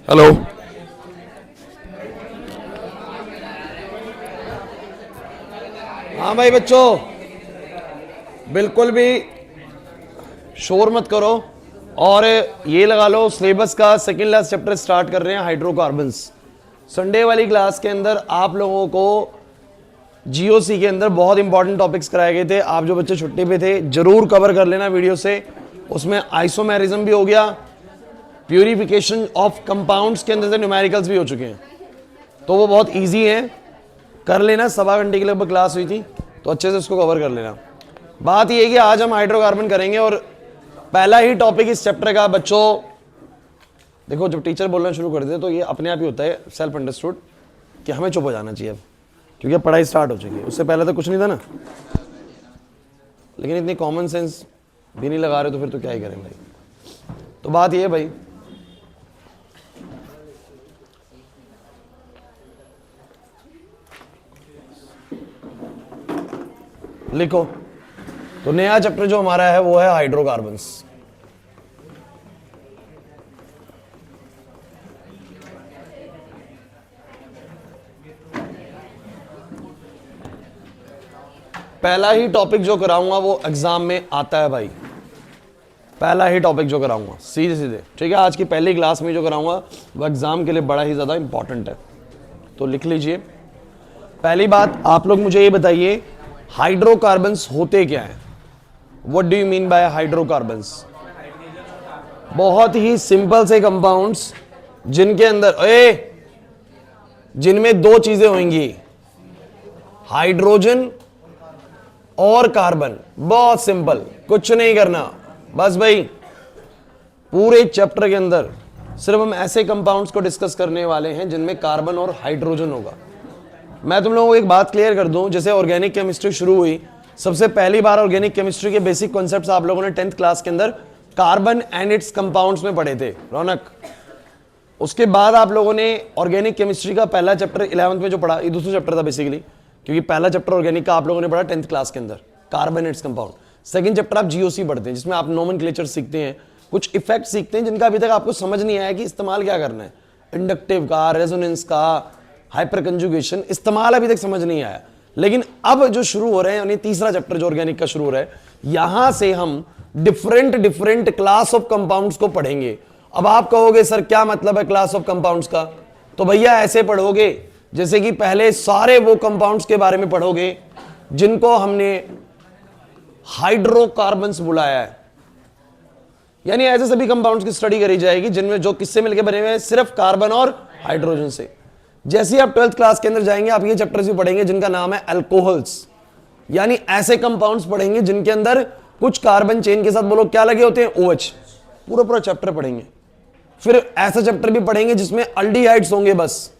Hello. हाँ भाई बच्चों, बिल्कुल भी शोर मत करो और ये लगा लो सिलेबस का सेकंड लास्ट चैप्टर स्टार्ट कर रहे हैं हाइड्रोकार्बन्स। संडे वाली क्लास के अंदर आप लोगों को जीओसी के अंदर बहुत इंपॉर्टेंट टॉपिक्स कराए गए थे। आप जो बच्चे छुट्टी पे थे जरूर कवर कर लेना वीडियो से। उसमें आइसोमेरिज्म भी हो गया, प्यूरिफिकेशन ऑफ कंपाउंड्स के अंदर से न्यूमेरिकल्स भी हो चुके हैं, तो वो बहुत इजी है, कर लेना। सवा घंटे की लगभग क्लास हुई थी तो अच्छे से उसको कवर कर लेना। बात ये है कि आज हम हाइड्रोकार्बन करेंगे और पहला ही टॉपिक इस चैप्टर का बच्चों देखो, जब टीचर बोलना शुरू कर दे तो ये अपने आप ही होता है सेल्फ अंडरस्टूड कि हमें चुप हो जाना चाहिए अब, क्योंकि अब पढ़ाई स्टार्ट हो चुकी है। उससे पहले तो कुछ नहीं था ना, लेकिन इतनी कॉमन सेंस भी नहीं लगा रहे तो फिर तो क्या ही करें भाई। तो बात ये है भाई, लिखो तो नया चैप्टर जो हमारा है वो है हाइड्रोकार्बन्स। पहला ही टॉपिक जो कराऊंगा वो एग्जाम में आता है भाई, पहला ही टॉपिक जो कराऊंगा सीधे सीधे, ठीक है। आज की पहली क्लास में जो कराऊंगा वो एग्जाम के लिए बड़ा ही ज्यादा इंपॉर्टेंट है, तो लिख लीजिए। पहली बात, आप लोग मुझे ये बताइए हाइड्रोकार्बन्स होते क्या हैं? What do you mean by hydrocarbons? बहुत ही सिंपल से कंपाउंड्स जिनके अंदर जिनमें दो चीजें होंगी, हाइड्रोजन और कार्बन। बहुत सिंपल, कुछ नहीं करना बस भाई। पूरे चैप्टर के अंदर सिर्फ हम ऐसे कंपाउंड्स को डिस्कस करने वाले हैं जिनमें कार्बन और हाइड्रोजन होगा। मैं तुम लोगों को एक बात क्लियर कर दूं, जैसे ऑर्गेनिक केमिस्ट्री शुरू हुई, सबसे पहली बार ऑर्गेनिक केमिस्ट्री के बेसिक कॉन्सेप्ट्स आप लोगों ने 10th क्लास के अंदर कार्बन एंड इट्स कंपाउंड्स में पढ़े थे रौनक। उसके बाद आप लोगों ने ऑर्गेनिक केमिस्ट्री का पहला चैप्टर 11th में जो पढ़ा, ये दूसरा चैप्टर था बेसिकली, क्योंकि पहला चैप्टर ऑर्गेनिक का आप लोगों ने पढ़ा 10th क्लास के अंदर, carbon and its compound. Second chapter आप जीओसी पढ़ते हैं जिसमें आप नोमेनक्लेचर सीखते हैं, कुछ इफेक्ट सीखते हैं जिनका अभी तक आपको समझ नहीं आया कि इस्तेमाल क्या करना है। इंडक्टिव का, रेजोनेंस का, हाइपर कंजुगेशन, इस्तेमाल अभी तक समझ नहीं आया। लेकिन अब जो शुरू हो रहे हैं, यानी तीसरा चैप्टर जो ऑर्गेनिक का शुरू हो रहा है, यहां से हम डिफरेंट क्लास ऑफ कंपाउंड्स को पढ़ेंगे। अब आप कहोगे सर क्या मतलब है क्लास ऑफ कंपाउंड्स का? तो भैया ऐसे पढ़ोगे जैसे कि पहले सारे वो कंपाउंड्स के बारे में पढ़ोगे जिनको हमने हाइड्रोकार्बन्स बुलाया है, यानी ऐसे सभी कंपाउंड्स की स्टडी करी जाएगी जिनमें जो किससे मिलकर बने हुए हैं, सिर्फ कार्बन और हाइड्रोजन से। जैसे ही आप 12th क्लास के अंदर जाएंगे आप ये चैप्टर्स भी पढ़ेंगे जिनका नाम है अल्कोहल्स, यानी ऐसे कंपाउंड्स पढ़ेंगे जिनके अंदर कुछ कार्बन चेन के साथ बोलो क्या लगे होते हैं, OH। पूरा चैप्टर पढ़ेंगे। फिर ऐसा चैप्टर भी पढ़ेंगे जिसमें अल्डिहाइड्स होंगे बस,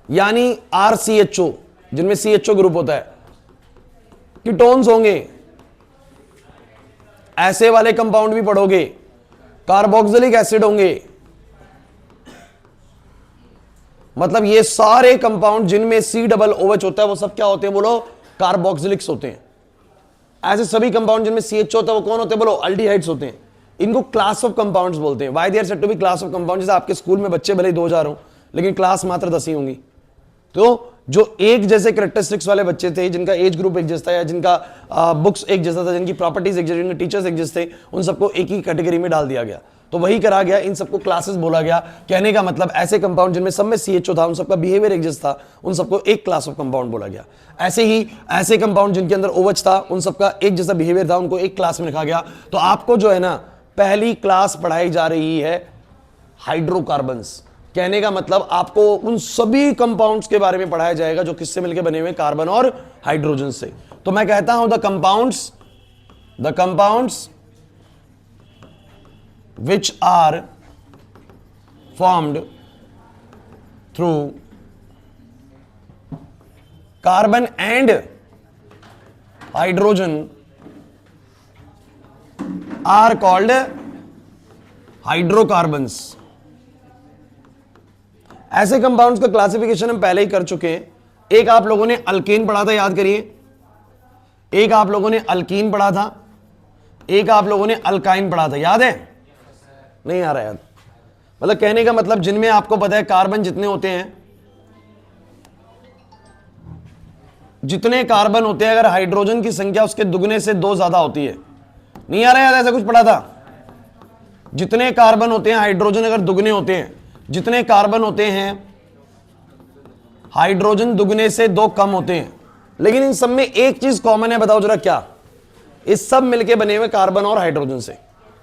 यानी RCHO जिनमें CHO ग्रुप होता है। कीटोन्स होंगे, ऐसे वाले कंपाउंड भी पढ़ोगे। कार्बोक्सिलिक एसिड होंगे, मतलब ये सारे कंपाउंड जिनमें COOH होता है वो सब क्या होते हैं बोलो, कार्बोक्सिलिक्स होते हैं। ऐसे सभी कंपाउंड जिनमें CH होता है वो कौन होते हैं बोलो, अल्डिहाइड्स होते हैं। इनको क्लास ऑफ कंपाउंड्स बोलते हैं। Why they are said to be class of compound? जैसे आपके स्कूल में बच्चे भले ही 2000 हो लेकिन क्लास मात्र 10 ही होंगी, तो जो एक जैसे कैरेक्टरिस्टिक्स वाले बच्चे थे, जिनका एज ग्रुप एक जैसा था, या जिनका बुक्स एक जैसा था, जिनकी प्रॉपर्टीज एक जैसी, जिनके टीचर्स एक जैसे थे, उन सबको एक ही कैटेगरी में डाल दिया गया। तो वही करा गया, इन सबको क्लासेस बोला गया। कहने का मतलब ऐसे कंपाउंड जिनमें सब में CHO था, उन सबका बिहेवियर एक जैसा था, उन सबको एक क्लास ऑफ कंपाउंड बोला गया। ऐसे ही ऐसे कंपाउंड जिनके अंदर OH था, उन सबका एक जैसा बिहेवियर था, उनको एक क्लास में रखा गया। तो आपको जो है ना पहली क्लास पढ़ाई जा रही है हाइड्रोकार्बन्स। कहने का मतलब आपको उन सभी कंपाउंड्स के बारे में पढ़ाया जाएगा जो किससे मिलकर बने हुए, कार्बन और हाइड्रोजन से। तो मैं कहता हूं the compounds which are formed through carbon and hydrogen are called hydrocarbons। ऐसे कंपाउंड्स का क्लासिफिकेशन हम पहले ही कर चुके हैं। एक आप लोगों ने अल्केन पढ़ा था, याद करिए। एक आप लोगों ने अल्कीन पढ़ा था, एक आप लोगों ने अल्काइन पढ़ा था, याद है? नहीं आ रहा याद? मतलब कहने का मतलब जिनमें आपको पता है कार्बन जितने होते हैं, जितने कार्बन होते हैं, अगर हाइड्रोजन की संख्या उसके दुगने से 2 ज्यादा होती है, नहीं आ रहा याद, ऐसा कुछ पढ़ा था, जितने कार्बन होते हैं हाइड्रोजन अगर दुगने होते हैं, जितने कार्बन होते हैं हाइड्रोजन दुगने से 2 कम होते हैं। लेकिन इन सब में एक चीज कॉमन है, बताओ जरा क्या? इस सब मिलके बने हुए कार्बन और हाइड्रोजन से,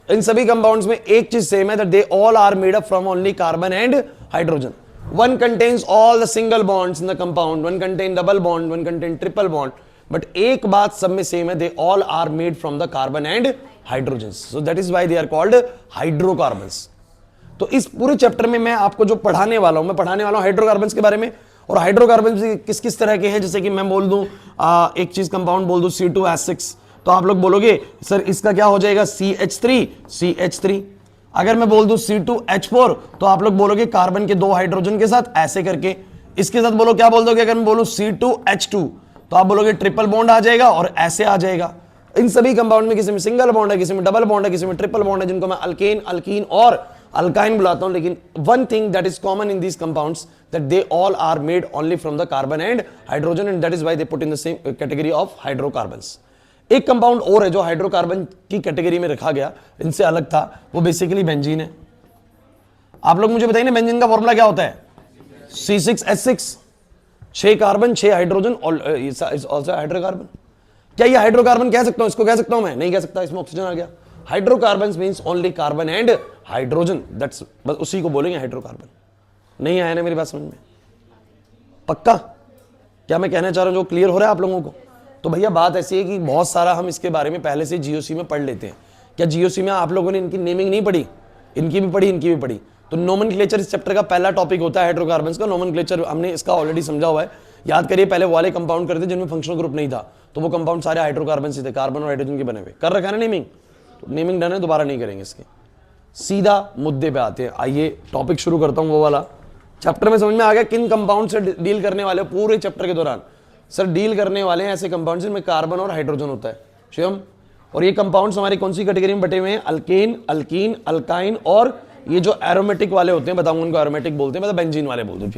इन सभी कंपाउंड्स में एक चीज सेम है, that they all are made up from only carbon and hydrogen. One contains all the single bonds in the compound, one contain double bond, one contain triple bond, but एक बात सब में same है, they all are made from the carbon and hydrogens, so that is why they are called hydrocarbons। तो इस पूरे chapter में मैं आपको जो पढ़ाने वाला हूं, मैं पढ़ाने वाला हूं हाइड्रोकार्बन्स के बारे में। और हाइड्रोकार्बन्स किस किस तरह के हैं, जैसे कि मैं बोल दूं एक चीज कंपाउंड बोल दूं C2H6, तो आप लोग बोलोगे सर इसका क्या हो जाएगा CH3। अगर मैं बोल दूं C2H4 तो आप लोग बोलोगे कार्बन के 2 हाइड्रोजन के साथ ऐसे करके, इसके साथ बोलो क्या बोल दोगे? अगर मैं बोलूं C2H2 तो आप बोलोगे ट्रिपल बॉन्ड आ जाएगा और ऐसे आ जाएगा। इन सभी कंपाउंड में किसी में सिंगल बॉन्ड है, किसी में डबल बॉन्ड है, किसी में ट्रिपल बॉन्ड है, जिनको मैं अल्केन, अल्कीन और अल्काइन बुलाता हूं। लेकिन one thing that is common in these compounds, that they all are made only from the carbon and hydrogen, and that is why they put in the same category of hydrocarbons. एक compound और है जो hydrocarbon की category में रखा गया, इनसे अलग था, वो बेसिकली बेंजीन है। आप लोग मुझे बताइए ना, बेंजीन का फॉर्मूला क्या होता है? C6H6, 6 carbon 6 hydrogen, also hydrocarbon. क्या ये हाइड्रोकार्बन कह सकता हूं? इसको कह सकता हूं मैं? नहीं कह सकता, इसमें ऑक्सीजन आ गया। Hydrocarbon means only carbon and hydrogen, that's, बस उसी को बोलेंगे हाइड्रोकार्बन। नहीं आया ना मेरी बात समझ में? पक्का क्या मैं कहना चाह रहा हूं जो क्लियर हो रहा है आप लोगों को? तो भैया बात ऐसी है कि बहुत सारा हम इसके बारे में पहले से जीओसी में पढ़ लेते हैं। क्या जीओसी में आप लोगों ने इनकी नेमिंग नहीं पढ़ी? इनकी भी पढ़ी, इनकी भी पढ़ी। तो नोमेनक्लेचर इस चैप्टर का पहला टॉपिक होता है हाइड्रोकार्बन्स का। नोमेनक्लेचर हमने इसका ऑलरेडी समझा हुआ है। याद करिए, पहले वाले कंपाउंड करते जिनमें फंक्शनल ग्रुप नहीं था, तो वो कंपाउंड सारे हाइड्रोकार्बन से थे, कार्बन और हाइड्रोजन के बने हुए। कर रखा है ना नेमिंग? तो नेमिंग डन है, दोबारा नहीं करेंगे इसके। सीधा मुद्दे पे आते हैं। आइए टॉपिक शुरू करता हूं वो वाला। चैप्टर में समझ में आ गया किन कंपाउंड से डील करने वाले पूरे चैप्टर के दौरान? सर डील करने वाले हैं ऐसे कंपाउंड जिनमें कार्बन और हाइड्रोजन होता है, शिवम। और ये कंपाउंड्स हमारी कौन सी कैटेगरी में बटे हुए हैं? अल्केन, अल्कीन, अल्काइन, और ये जो एरोमेटिक वाले होते हैं, बताऊंगा उनको एरोमेटिक बोलते हैं, मतलब बेंजीन वाले बोल दो,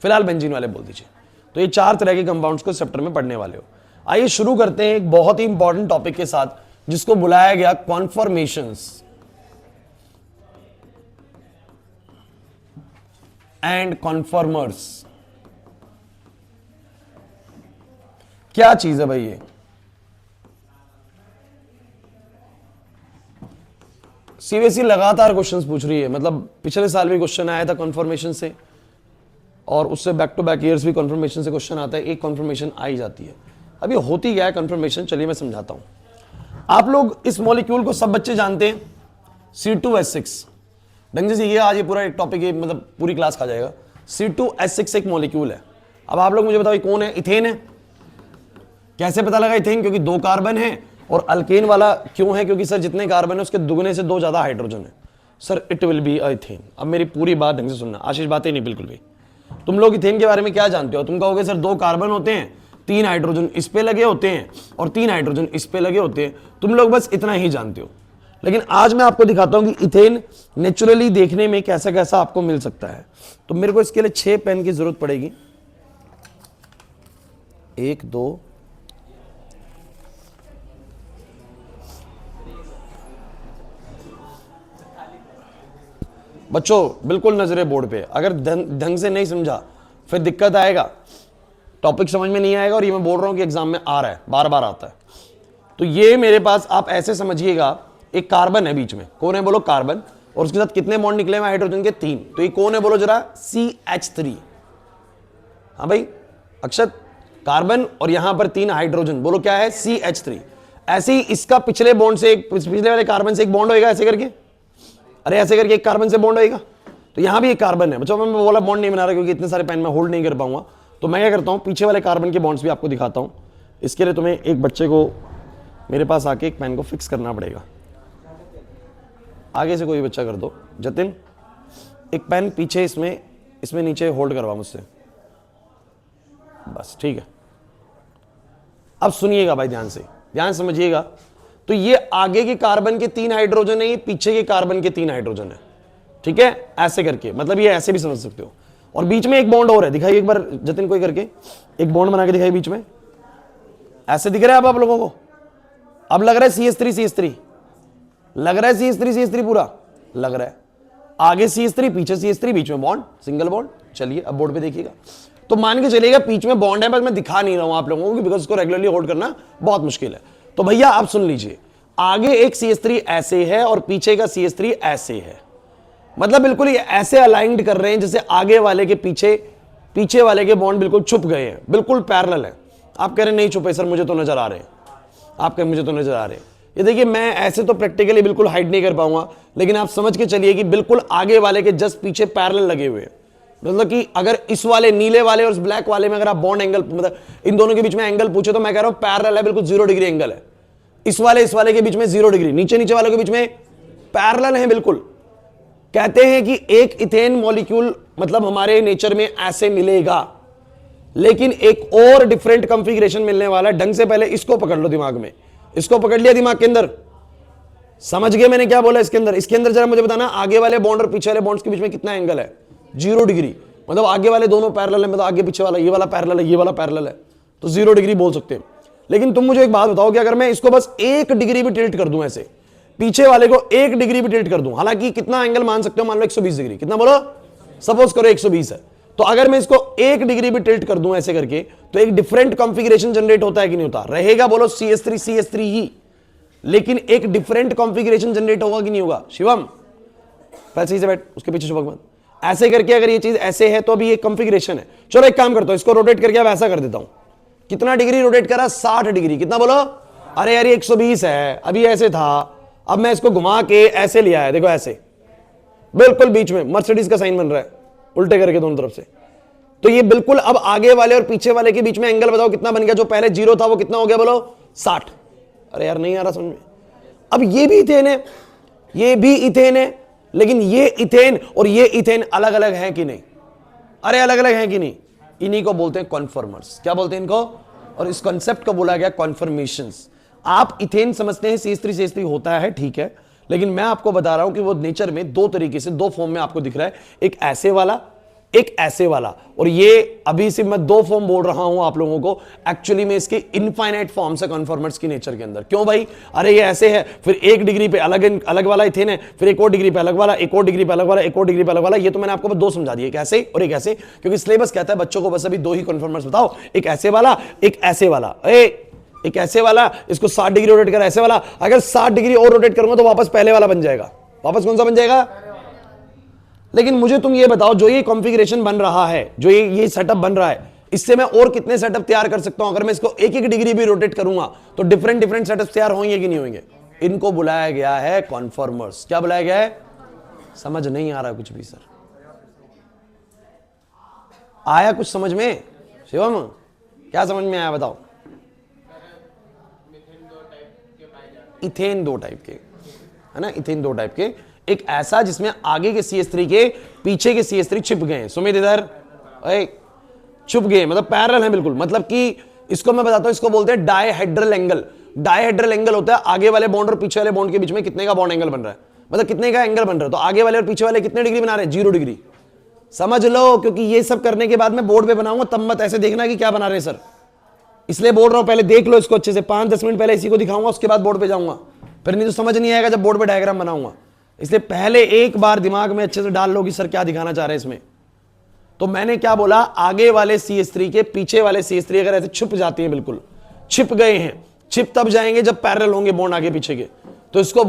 फिलहाल बेंजीन वाले बोल दीजिए। तो ये 4 तरह के कंपाउंड्स को इस चैप्टर में पढ़ने वाले हो। आइए शुरू करते हैं एक बहुत ही इंपॉर्टेंट टॉपिक के साथ, जिसको बुलाया गया कॉन्फॉर्मेशंस एंड कॉन्फॉर्मर्स। क्या चीज है भाई ये? सीबीएसई लगातार क्वेश्चंस पूछ रही है, मतलब पिछले साल भी क्वेश्चन आया था कॉन्फॉर्मेशन से, और उससे बैक टू बैक ईयर्स भी कॉन्फॉर्मेशन से क्वेश्चन आता है। एक कॉन्फॉर्मेशन आई जाती है। अभी होती क्या है कॉन्फॉर्मेशन, चलिए मैं समझाता हूं। आप लोग इस मॉलिक्यूल को सब बच्चे जानते हैं, C2H6। ढंग से सीखिए, आज ये पूरा एक टॉपिक है, मतलब पूरी क्लास खा जाएगा। C2H6 एक मॉलिक्यूल है। अब आप लोग मुझे बताओ कौन है? इथेन है। कैसे पता लगा इथेन? क्योंकि 2 कार्बन है। और अल्केन वाला क्यों है? क्योंकि सर जितने कार्बन है उसके दुगने से 2 ज्यादा हाइड्रोजन है। Sir it will be ethane. अब मेरी पूरी बात ढंग से सुनना, आशीष बातें नहीं बिल्कुल भी। तुम लोग इथेन के बारे में क्या जानते हो? तुम कहोगे सर 2 कार्बन होते हैं, 3 हाइड्रोजन इस पे लगे होते हैं और 3 हाइड्रोजन इस पे लगे होते हैं। तुम लोग बस इतना ही जानते हो। लेकिन आज मैं आपको दिखाता हूं कि इथेन नेचुरली देखने में कैसा कैसा आपको मिल सकता है। तो मेरे को इसके लिए 6 पेन की जरूरत पड़ेगी। 1 2 बच्चों बिल्कुल नजरे बोर्ड पे। अगर ढंग से नहीं समझा फिर दिक्कत आएगा, टॉपिक समझ में नहीं आएगा। और ये मैं बोल रहा हूं कि एग्जाम में आ रहा है, बार बार आता है। तो ये मेरे पास आप ऐसे समझिएगा, एक कार्बन है बीच में। कौन है बोलो? कार्बन। और उसके साथ कितने बॉन्ड निकले हुए? हाइड्रोजन के 3। तो ये कौन है बोलो जरा? CH3। हाँ भाई अक्षत, कार्बन और यहां पर 3 हाइड्रोजन, बोलो क्या है? CH3। ऐसे ही इसका पिछले बॉन्ड से, पिछले वाले कार्बन से एक बॉन्ड होएगा ऐसे करके। अरे ऐसे करके एक कार्बन से बॉन्ड होएगा। तो यहां भी एक कार्बन है। बच्चों मैं बोला बॉन्ड नहीं बना रहा क्योंकि इतने सारे पेन में होल्ड नहीं कर पाऊंगा। तो मैं क्या करता हूं, पीछे वाले कार्बन के बॉन्ड्स भी आपको दिखाता हूं। इसके लिए तुम्हें एक बच्चे को मेरे पास आके एक पेन को फिक्स करना पड़ेगा। आगे से कोई बच्चा कर दो। जतिन एक पेन पीछे इसमें नीचे होल्ड करवा मुझसे, बस ठीक है। अब सुनिएगा भाई, ध्यान से, ध्यान समझिएगा। तो ये आगे के कार्बन के 3 हाइड्रोजन है, ये पीछे के कार्बन के 3 हाइड्रोजन है। ठीक है, ऐसे करके, मतलब ये ऐसे भी समझ सकते हो। और बीच में एक बॉन्ड और है, दिखाइए एक बार जतिन कोई करके, एक बॉन्ड बना के दिखाइए बीच में, ऐसे दिख रहा है अब आप लोगों को? अब लग रहा है CH3 लग रहा है CH3 पूरा लग रहा है, आगे CH3 पीछे CH3, बीच में बॉन्ड, सिंगल बॉन्ड। चलिए अब बोर्ड पे देखिएगा, तो मान के चलिएगा बीच में बॉन्ड है, बस मैं दिखा नहीं रहा हूं आप लोगों को बिकॉज इसको रेगुलरली होल्ड करना बहुत मुश्किल है। तो भैया आप सुन लीजिए, आगे एक CH3 ऐसे है और पीछे का CH3 ऐसे है, मतलब बिल्कुल ये ऐसे अलाइंड कर रहे हैं जैसे आगे वाले के पीछे वाले के बॉन्ड बिल्कुल छुप गए हैं, बिल्कुल पैरेलल है। आप कह रहे नहीं छुपे सर, मुझे तो नजर आ रहे हैं, आप कह मुझे तो नजर आ रहे हैं। ये देखिए मैं ऐसे तो प्रैक्टिकली बिल्कुल हाइड नहीं कर पाऊंगा, लेकिन आप समझ के चलिए कि बिल्कुल आगे वाले के जस्ट पीछे पैरेलल लगे हुए हैं। मतलब कि अगर इस वाले नीले वाले और इस ब्लैक वाले में अगर आप बॉन्ड एंगल, मतलब इन दोनों के बीच में एंगल पूछे, तो मैं कह रहा हूं पैरेलल है, बिल्कुल 0 डिग्री एंगल है। इस वाले के बीच में 0 डिग्री, नीचे वालों के बीच में पैरेलल है बिल्कुल। कहते हैं कि एक इथेन मॉलिक्यूल मतलब हमारे नेचर में ऐसे मिलेगा, लेकिन एक और डिफरेंट कॉन्फ़िगरेशन मिलने वाला है। ढंग से पहले इसको पकड़ लो दिमाग में, इसको पकड़ लिया दिमाग के अंदर, समझ गए मैंने क्या बोला? इसके अंदर जरा मुझे बताना, आगे वाले बॉन्ड और पीछे वाले बॉन्ड्स के बीच में कितना एंगल है? 0 डिग्री। मतलब आगे वाले दोनों पैरेलल है, मतलब आगे पीछे वाला, ये वाला पैरेलल है, ये वाला पैरेलल है, तो 0 डिग्री बोल सकते हैं। लेकिन तुम मुझे एक बात बताओ कि अगर मैं इसको बस 1 डिग्री भी टिल्ट कर दूं, ऐसे पीछे वाले को 1 डिग्री भी टिल्ट कर दूं, हालांकि कितना एंगल मान सकते हो? मान लो 120 डिग्री, कितना बोलो? सपोज करो 120 है, तो अगर मैं इसको 1 डिग्री भी टिल्ट कर दूं ऐसे करके, तो एक डिफरेंट कॉन्फ़िगरेशन जनरेट होता है कि नहीं होता? रहेगा बोलो CH3 ही, लेकिन एक डिफरेंट कॉन्फ़िगरेशन जनरेट होगा कि नहीं होगा? शिवम पहले सही से बैठ, उसके पीछे शुभक मत। ऐसे करके अगर ये चीज ऐसे है तो अभी ये कॉन्फ़िगरेशन है। चलो एक काम करता हूं, इसको रोटेट करके अब ऐसा कर देता हूं। कितना डिग्री रोटेट करा? 60 डिग्री। कितना बोलो? अरे यार 120 है, अभी ऐसे था, अब मैं इसको घुमा के ऐसे लिया है, देखो ऐसे बिल्कुल बीच में मर्सिडीज का साइन बन रहा है उल्टे करके दोनों तरफ से। तो ये बिल्कुल अब आगे वाले और पीछे वाले के बीच में एंगल बताओ कितना बन गया? जो पहले 0 था वो कितना हो गया बोलो? 60। अरे यार नहीं आ रहा समझ में। अब ये भी इथेन है, ये भी इथेन है, लेकिन ये इथेन और ये इथेन अलग अलग है कि नहीं? अरे अलग अलग है कि नहीं? इन्हीं को बोलते हैं कॉन्फर्मर्स। क्या बोलते हैं इनको? और इस कॉन्सेप्ट को बोला गया कॉन्फर्मेशंस। आप इथेन समझते हैं CH3 होता है, ठीक है, लेकिन मैं आपको बता रहा हूं कि वो नेचर में 2 तरीके से, 2 फॉर्म में आपको दिख रहा है, एक ऐसे वाला, एक ऐसे वाला। और ये अभी से मैं 2 फॉर्म बोल रहा हूं आप लोगों को, एक्चुअली में इसके इनफाइनाइट फॉर्म्स है कॉन्फॉर्मर्स की नेचर के अंदर। क्यों भाई? अरे ये ऐसे है, फिर 1 डिग्री पे अलग वाला इथेन है, फिर 1 और डिग्री पे अलग वाला, 1 और डिग्री पे अलग वाला, 1 और डिग्री पे अलग वाला। ये तो मैंने आपको 2 समझा दिए, एक ऐसे और एक ऐसे, क्योंकि सिलेबस कहता है बच्चों को बस अभी 2 ही कॉन्फॉर्मर्स बताओ, एक ऐसे वाला, एक ऐसे वाला। एक ऐसे वाला, इसको 60 डिग्री रोटेट कर, ऐसे वाला। अगर 60 डिग्री और रोटेट करूंगा तो वापस पहले वाला बन जाएगा। वापस कौन सा बन जाएगा? लेकिन मुझे तुम ये बताओ, जो ये कॉन्फ़िगरेशन बन रहा है, जो ये सेटअप बन रहा है, इससे मैं और कितने सेटअप तैयार कर सकता हूं? अगर मैं इसको 1 डिग्री भी रोटेट करूंगा तो डिफरेंट सेटअप तैयार होंगे कि नहीं होंगे? इनको बुलाया गया है कॉन्फॉर्मर्स। क्या बुलाया गया है? समझ नहीं आ रहा कुछ भी सर? आया कुछ समझ में? शिवम क्या समझ में आया बताओ? इथेन 2 टाइप के है ना, इथेन 2 टाइप के। एक ऐसा जिसमें आगे के CH3 के पीछे के CH3 छिप गए हैं। सुमित इधर छुप गए, मतलब पैरेलल है बिल्कुल। मतलब कि इसको मैं बताता हूं, इसको बोलते हैं डायहेड्रल एंगल। डायहेड्रल एंगल होता है आगे वाले बॉन्ड और पीछे वाले बॉन्ड के बीच में कितने का बॉन्ड एंगल बन रहा है, मतलब कितने का एंगल बन रहा है। तो आगे वाले और पीछे वाले कितने डिग्री बना रहे हैं? 0 डिग्री। समझ लो, क्योंकि ये सब करने के बाद मैं बोर्ड पे बनाऊंगा, तब मत ऐसे देखना कि क्या बना रहे हैं सर, इसलिए बोल रहा हूं पहले देख लो इसको अच्छे से। 5-10 मिनट पहले इसी को दिखाऊंगा, उसके बाद बोर्ड पे जाऊंगा, फिर नहीं तो समझ नहीं आएगा जब बोर्ड पे डायग्राम बनाऊंगा। इसलिए पहले एक बार दिमाग में अच्छे से डाल लो कि सर क्या दिखाना चाह रहे हैं इसमें। तो मैंने क्या बोला? आगे वाले CH3 के पीछे वाले CH3 अगर ऐसे छुप जाते हैं, बिल्कुल छिप गए हैं, छिप तब जाएंगे जब पैरेलल होंगे बॉन्ड आगे पीछे के, तो इसको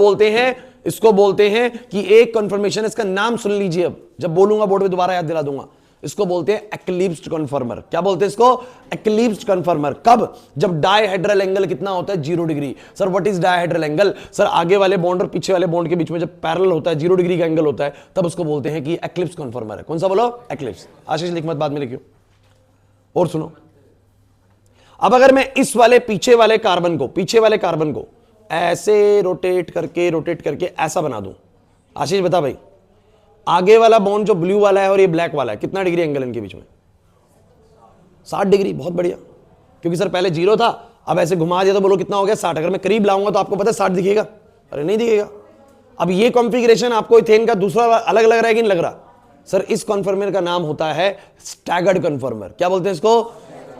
बोलते हैं कि एक कन्फर्मेशन, इसका नाम सुन लीजिए, अब जब बोलूंगा बोर्ड पे दोबारा याद दिला दूंगा। इसको बोलते हैं एक्लिप्स्ड कन्फर्मर। क्या बोलते हैं इसको? एक्लिप्स्ड कन्फर्मर। कब? जब डायहेड्रल एंगल कितना होता है? 0 degree. Sir what is dihedral angle? Sir आगे वाले बॉन्ड और पीछे वाले बॉन्ड के बीच में जब पैरेलल होता है, 0 डिग्री का एंगल होता है, तब उसको बोलते हैं कि एक्लिप्स कन्फर्मर है। कौन सा बोलो? एक्लिप्स। आशीष लिख मत, बाद में लिखियो। और सुनो, अब अगर मैं इस वाले पीछे वाले कार्बन को ऐसे रोटेट करके ऐसा बना दूं, आशीष बता भाई, आगे वाला बॉन्ड जो ब्लू वाला है और ये ब्लैक वाला है, कितना डिग्री एंगल इनके बीच में? 60 डिग्री। बहुत बढ़िया, क्योंकि सर पहले 0 था, अब ऐसे घुमा दिया तो बोलो कितना हो गया? 60। अगर मैं करीब लाऊंगा तो आपको पता है 60 दिखेगा? अरे नहीं दिखेगा। अब ये कॉन्फ़िगरेशन आपको इथेन का दूसरा अलग लग रहा है कि नहीं लग रहा? सर इस कन्फर्मर का नाम होता है स्टैगर्ड कन्फर्मर। क्या बोलते हैं इसको?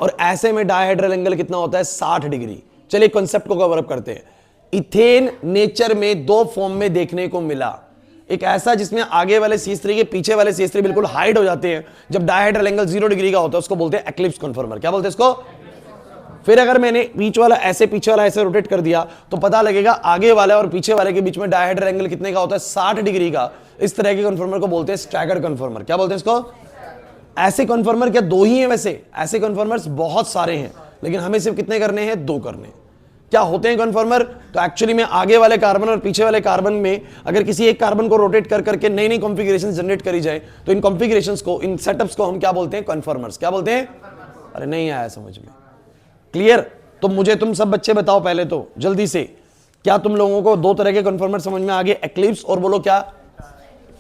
और ऐसे में डायहेड्रल एंगल कितना होता है? 60 डिग्री। चलिए कॉन्सेप्ट को कवर अप करते हैं। इथेन नेचर में दो फॉर्म में देखने को मिला, एक ऐसा जिसमें आगे वाले CH3 के पीछे वाले CH3 बिल्कुल हाइड हो जाते हैं, जब डायहेड्रल एंगल 0 डिग्री का होता है उसको बोलते हैं एक्लिप्स कन्फर्मर। क्या बोलते हैं इसको? फिर अगर मैंने बीच वाला ऐसे पीछे वाला ऐसे रोटेट कर दिया तो पता लगेगा आगे वाले और पीछे वाले के बीच में डायहेड्रल एंगल कितने का होता है? 60 डिग्री का। इस तरह के कन्फर्मर को बोलते हैं स्टैगर्ड कन्फर्मर। क्या बोलते हैं इसको? ऐसे कन्फर्मर क्या दो ही हैं? वैसे ऐसे कन्फर्मर्स बहुत सारे हैं, लेकिन हमें सिर्फ कितने करने हैं? 2 करने। क्या होते हैं कन्फर्मर? तो एक्चुअली में आगे वाले कार्बन और पीछे वाले कार्बन में अगर किसी एक कार्बन को रोटेट कर करके नई नई कॉन्फ़िगरेशन जनरेट करी जाए तो इन कॉन्फ़िगरेशंस को, इन सेटअप्स को हम क्या बोलते हैं? कन्फर्मर्स। क्या बोलते हैं? अरे नहीं आया समझ में? क्लियर? तो मुझे तुम सब बच्चे बताओ पहले तो जल्दी से, क्या तुम लोगों को 2 तरह के कन्फर्मर समझ में आ गए? एक्लिप्स और बोलो क्या?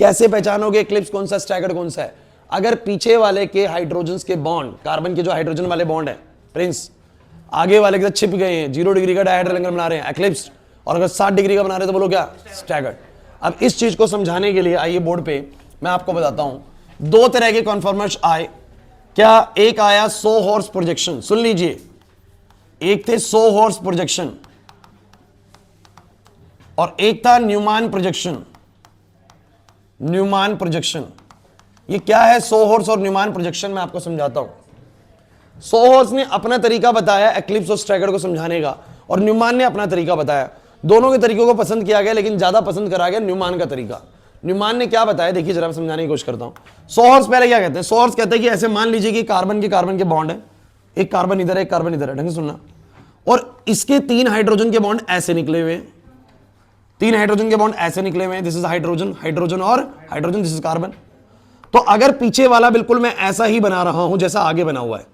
कैसे पहचानोगे एक्लिप्स कौन सा, स्टैगर्ड कौन सा है? अगर पीछे वाले के हाइड्रोजन्स के बॉन्ड, कार्बन के जो हाइड्रोजन वाले बॉन्ड है प्रिंस, आगे वाले के साथ छिप गए हैं, 0 डिग्री का डायहेड्रल एंगल बना रहे हैं, एक्लिप्स। और अगर 60 डिग्री का बना रहे हैं तो बोलो क्या? स्टैगर्ड। अब इस चीज को समझाने के लिए आइए बोर्ड पे मैं आपको बताता हूं 2 तरह के कन्फर्मर्स आए। क्या? एक आया 100 हॉर्स प्रोजेक्शन, सुन लीजिए, एक थे 100 हॉर्स प्रोजेक्शन और एक था न्यूमान प्रोजेक्शन। न्यूमान प्रोजेक्शन ये क्या है? 100 हॉर्स और न्यूमान प्रोजेक्शन मैं आपको समझाता हूं। 100 हॉर्स ने अपना तरीका बताया एक्लिप्स और स्टैगर्ड को समझाने का, और न्यूमान ने अपना तरीका बताया। दोनों के तरीकों को पसंद किया गया, लेकिन ज्यादा पसंद करा गया न्यूमान का तरीका। न्यूमान ने क्या बताया देखिए जरा, मैं समझाने की कोशिश करता हूं। 100 हॉर्स पहले क्या कहते हैं? 100 हॉर्स कहते हैं कि ऐसे मान लीजिए कि कार्बन के बॉन्ड है, एक कार्बन इधर है एक कार्बन इधर है, ढंग से सुनना, और इसके 3 हाइड्रोजन के बॉन्ड ऐसे निकले हुए हैं, 3 हाइड्रोजन के बॉन्ड ऐसे निकले हुए हैं, दिस इज हाइड्रोजन, हाइड्रोजन और हाइड्रोजन, दिस इज कार्बन। तो अगर पीछे वाला बिल्कुल मैं ऐसा ही बना रहा हूं जैसा आगे बना हुआ है,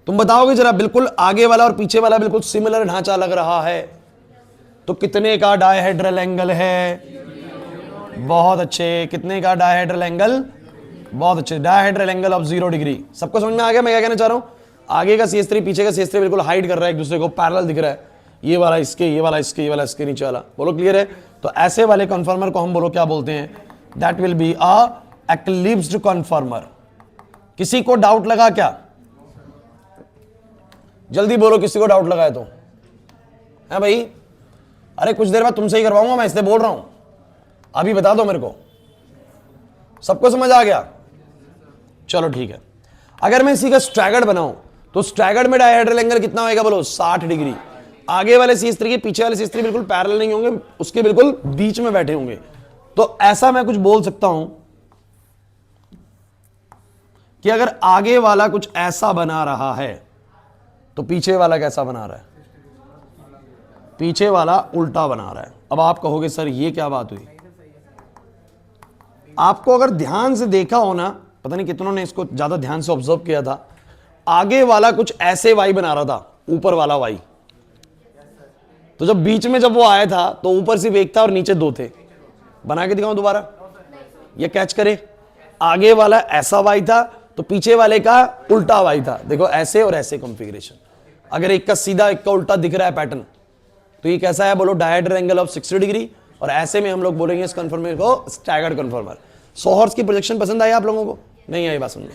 तुम बताओगे जरा, बिल्कुल आगे वाला और पीछे वाला बिल्कुल सिमिलर ढांचा लग रहा है, तो कितने का डायहेड्रल एंगल है? बहुत अच्छे। कितने का डायहेड्रल एंगल? बहुत अच्छे। Dihedral angle of 0 degree. सबको समझ में आ गया मैं क्या कहना चाह रहा हूं? आगे का CH3 पीछे का CH3 बिल्कुल हाइड कर रहा है, एक दूसरे को पैरेलल दिख रहा है, ये वाला इसके, ये वाला इसके, ये वाला इसके, नीचे वाला। बोलो क्लियर है? तो ऐसे वाले कन्फर्मर को हम बोलो क्या बोलते हैं? That will be a eclipsed confirmer. किसी को डाउट लगा क्या? जल्दी बोलो, किसी को डाउट लगा है तो? है भाई? अरे कुछ देर बाद तुमसे ही करवाऊंगा मैं, इसलिए बोल रहा हूं, अभी बता दो मेरे को। सबको समझ आ गया? चलो ठीक है। अगर मैं इसी का स्टैगर्ड बनाऊं तो स्टैगर्ड में डायहेड्रल एंगल कितना होगा? बोलो 60 डिग्री। आगे वाले CH3 के पीछे वाले CH3 बिल्कुल पैरेलल नहीं होंगे, उसके बिल्कुल बीच में बैठे होंगे। तो ऐसा मैं कुछ बोल सकता हूं कि अगर आगे वाला कुछ ऐसा बना रहा है तो पीछे वाला कैसा बना रहा है? पीछे वाला उल्टा बना रहा है। अब आप कहोगे सर ये क्या बात हुई? आपको अगर ध्यान से देखा हो ना, पता नहीं कितनों ने इसको ज्यादा ध्यान से ऑब्जर्व किया था, आगे वाला कुछ ऐसे वाई बना रहा था, ऊपर वाला वाई, तो जब बीच में जब वो आया था तो ऊपर सिर्फ एक था और नीचे 2 थे। बना के दिखाऊं दोबारा, ये कैच करे। आगे वाला ऐसा वाई था तो पीछे वाले का उल्टा वाई था। देखो ऐसे और ऐसे कॉन्फ़िगरेशन। अगर एक का सीधा एक का उल्टा दिख रहा है पैटर्न, तो ये कैसा है? बोलो डायहेड्रल एंगल ऑफ 60 डिग्री। और ऐसे में हम लोग बोलेंगे इस कन्फर्मर को स्टैगर्ड कन्फर्मर। 100 हॉर्स की प्रोजेक्शन पसंद आई आप लोगों को? नहीं आई बात समझ?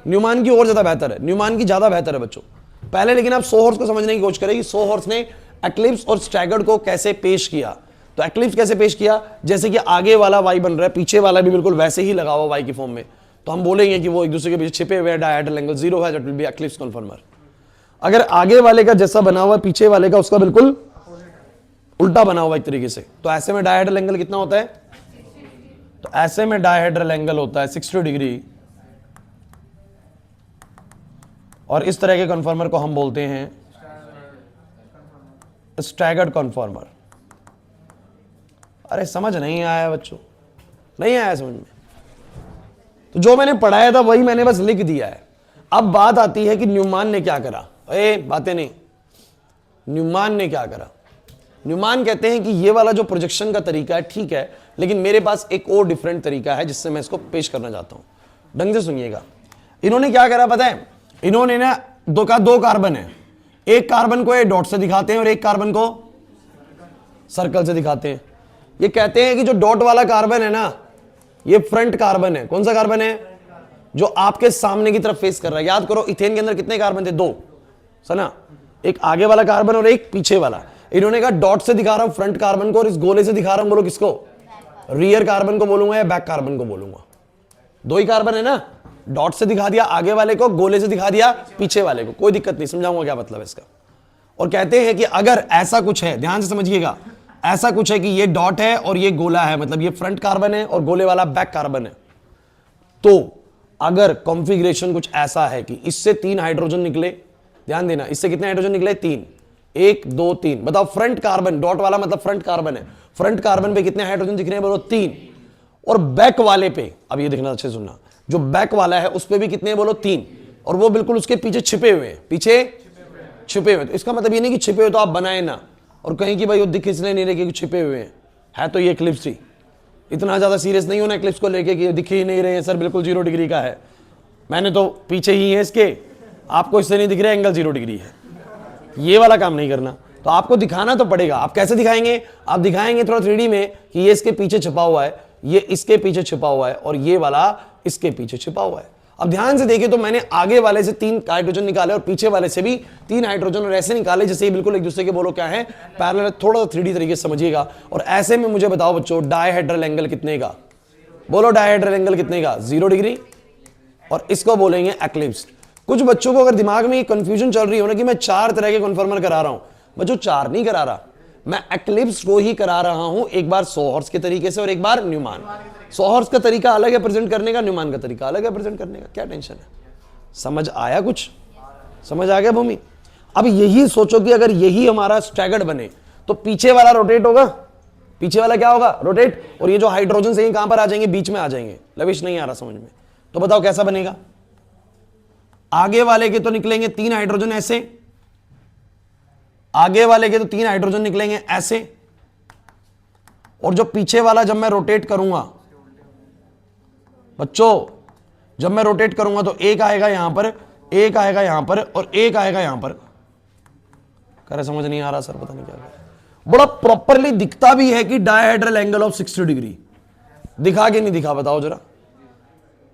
न्यूमान की और ज्यादा बेहतर है, न्यूमान की ज्यादा बेहतर है बच्चों पहले। लेकिन आप 100 हॉर्स को समझने की कोशिश करें कि 100 हॉर्स ने एक्लिप्स और स्टैगर्ड को कैसे पेश किया। तो एक्लिप्स कैसे पेश किया? जैसे कि आगे वाला वाई बन रहा है, पीछे वाला भी बिल्कुल वैसे ही लगा हुआ वाई की फॉर्म में, तो हम बोलेंगे कि वो एक दूसरे के बीच छिपे हुए डायहेड्रल एंगल 0 है, दैट विल बी एक्लिप्स कन्फर्मर। अगर आगे वाले का जैसा बना हुआ पीछे वाले का उसका बिल्कुल उल्टा बना हुआ एक तरीके से, तो ऐसे में डायहेड्रल एंगल कितना होता है? तो ऐसे में डायहेड्रल एंगल होता है 60 डिग्री। और इस तरह के कन्फर्मर को हम बोलते हैं स्टैगर्ड कन्फर्मर। अरे समझ नहीं आया बच्चों? नहीं आया समझ में? तो जो मैंने पढ़ाया था वही मैंने बस लिख दिया है। अब बात आती है कि न्यूमान ने क्या करा। बातें नहीं, न्यूमान ने क्या करा? न्यूमान कहते हैं कि ये वाला जो प्रोजेक्शन का तरीका है ठीक है, लेकिन मेरे पास एक और डिफरेंट तरीका है जिससे मैं इसको पेश करना चाहता हूं। ढंग से सुनिएगा। इन्होंने क्या करा पता है? इन्होंने ना दो कार्बन है, एक कार्बन को ये डॉट से दिखाते हैं और एक कार्बन को सर्कल से दिखाते हैं। ये कहते हैं कि जो डॉट वाला कार्बन है ना, ये फ्रंट कार्बन है। कौन सा कार्बन है? जो आपके सामने की तरफ फेस कर रहा है। याद करो इथेन के अंदर कितने कार्बन थे? 2, सुना, एक आगे वाला कार्बन और एक पीछे वाला। इन्होंने कहा डॉट से दिखा रहा हूं फ्रंट कार्बन को और इस गोले से दिखा रहा हूं, बोलो किसको? रियर कार्बन को बोलूंगा या बैक कार्बन को बोलूंगा? 2 ही कार्बन है ना, डॉट से दिखा दिया आगे वाले को, गोले से दिखा दिया पीछे वाले को। कोई दिक्कत नहीं, समझाऊंगा क्या मतलब है इसका। और कहते हैं कि अगर ऐसा कुछ है, ध्यान से समझिएगा, ऐसा कुछ है कि ये डॉट है और ये गोला है, मतलब ये फ्रंट कार्बन है और गोले वाला बैक कार्बन है, तो अगर कॉन्फ़िगरेशन कुछ ऐसा है कि इससे 3 हाइड्रोजन निकले, ध्यान देना, इससे कितने हाइड्रोजन निकले? 3, 1 2 3। बताओ फ्रंट कार्बन, डॉट वाला मतलब फ्रंट कार्बन है, फ्रंट कार्बन पे कितने हाइड्रोजन दिख रहे हैं? बोलो 3। और बैक वाले पे, अब ये देखना, अच्छे सुनना, जो बैक वाला है उस पे भी कितने? बोलो 3। और वो बिल्कुल उसके पीछे छिपे हुए हैं, पीछे छिपे हुए। तो इसका मतलब ये नहीं कि छिपे हुए तो आप बनाए ना, और कहीं कि भाई वो दिख इसलिए नहीं रहे कि छिपे हुए हैं, है तो ये एक्लिप्स ही। इतना ज्यादा सीरियस नहीं होना एक्लिप्स को लेके कि दिख ही नहीं रहे हैं सर, बिल्कुल 0 डिग्री का है, मैंने तो पीछे ही है इसके, आपको इससे नहीं दिख रहा, एंगल 0 डिग्री है। ये वाला काम नहीं करना। तो आपको दिखाना तो पड़ेगा। आप कैसे दिखाएंगे? आप दिखाएंगे थोड़ा 3D में कि ये इसके पीछे छिपा हुआ है, ये इसके पीछे छिपा हुआ है और ये वाला इसके पीछे छिपा हुआ है। अब ध्यान से देखिए, तो मैंने आगे वाले से 3 हाइड्रोजन निकाले और पीछे वाले से भी 3 हाइड्रोजन, और ऐसे निकाले जैसे ये बिल्कुल एक दूसरे के, बोलो क्या है? पैरेलल। थोड़ा सा 3D तरीके से समझिएगा। और ऐसे में मुझे बताओ बच्चों, डायहेड्रल एंगल कितने का? बोलो डायहेड्रल एंगल कितने का? 0 डिग्री। और इसको बोलेंगे एक्लिप्स। कुछ बच्चों को अगर दिमाग में ये कंफ्यूजन चल रही हो ना कि मैं 4 तरह के कन्फर्मर करा रहा हूं, बच्चों 4 नहीं करा रहा, मैं एक्लिप्स को ही करा रहा हूं। एक बार सोहर्स के तरीके से और एक बार न्यूमान। सोहर्स का तरीका अलग है प्रेजेंट करने का, न्यूमान का तरीका अलग है प्रेजेंट करने का। क्या टेंशन है? समझ आया? कुछ समझ आ गया भूमि? अब यही सोचो कि अगर यही हमारा स्टैगर्ड बने तो पीछे वाला रोटेट होगा, पीछे वाला क्या होगा? रोटेट। और ये जो हाइड्रोजन से कहां पर आ जाएंगे? बीच में आ जाएंगे। लविश नहीं आ रहा समझ में? तो बताओ कैसा बनेगा? आगे वाले के तो निकलेंगे 3 हाइड्रोजन ऐसे, आगे वाले के तो 3 हाइड्रोजन निकलेंगे ऐसे, और जो पीछे वाला जब मैं रोटेट करूंगा बच्चों, जब मैं रोटेट करूंगा तो एक आएगा यहां पर, एक आएगा यहां पर और एक आएगा यहां पर। करे समझ नहीं आ रहा सर, पता नहीं क्या। बड़ा प्रॉपरली दिखता भी है कि डायहेड्रल एंगल ऑफ 60 डिग्री। दिखा के नहीं दिखा? बताओ जरा।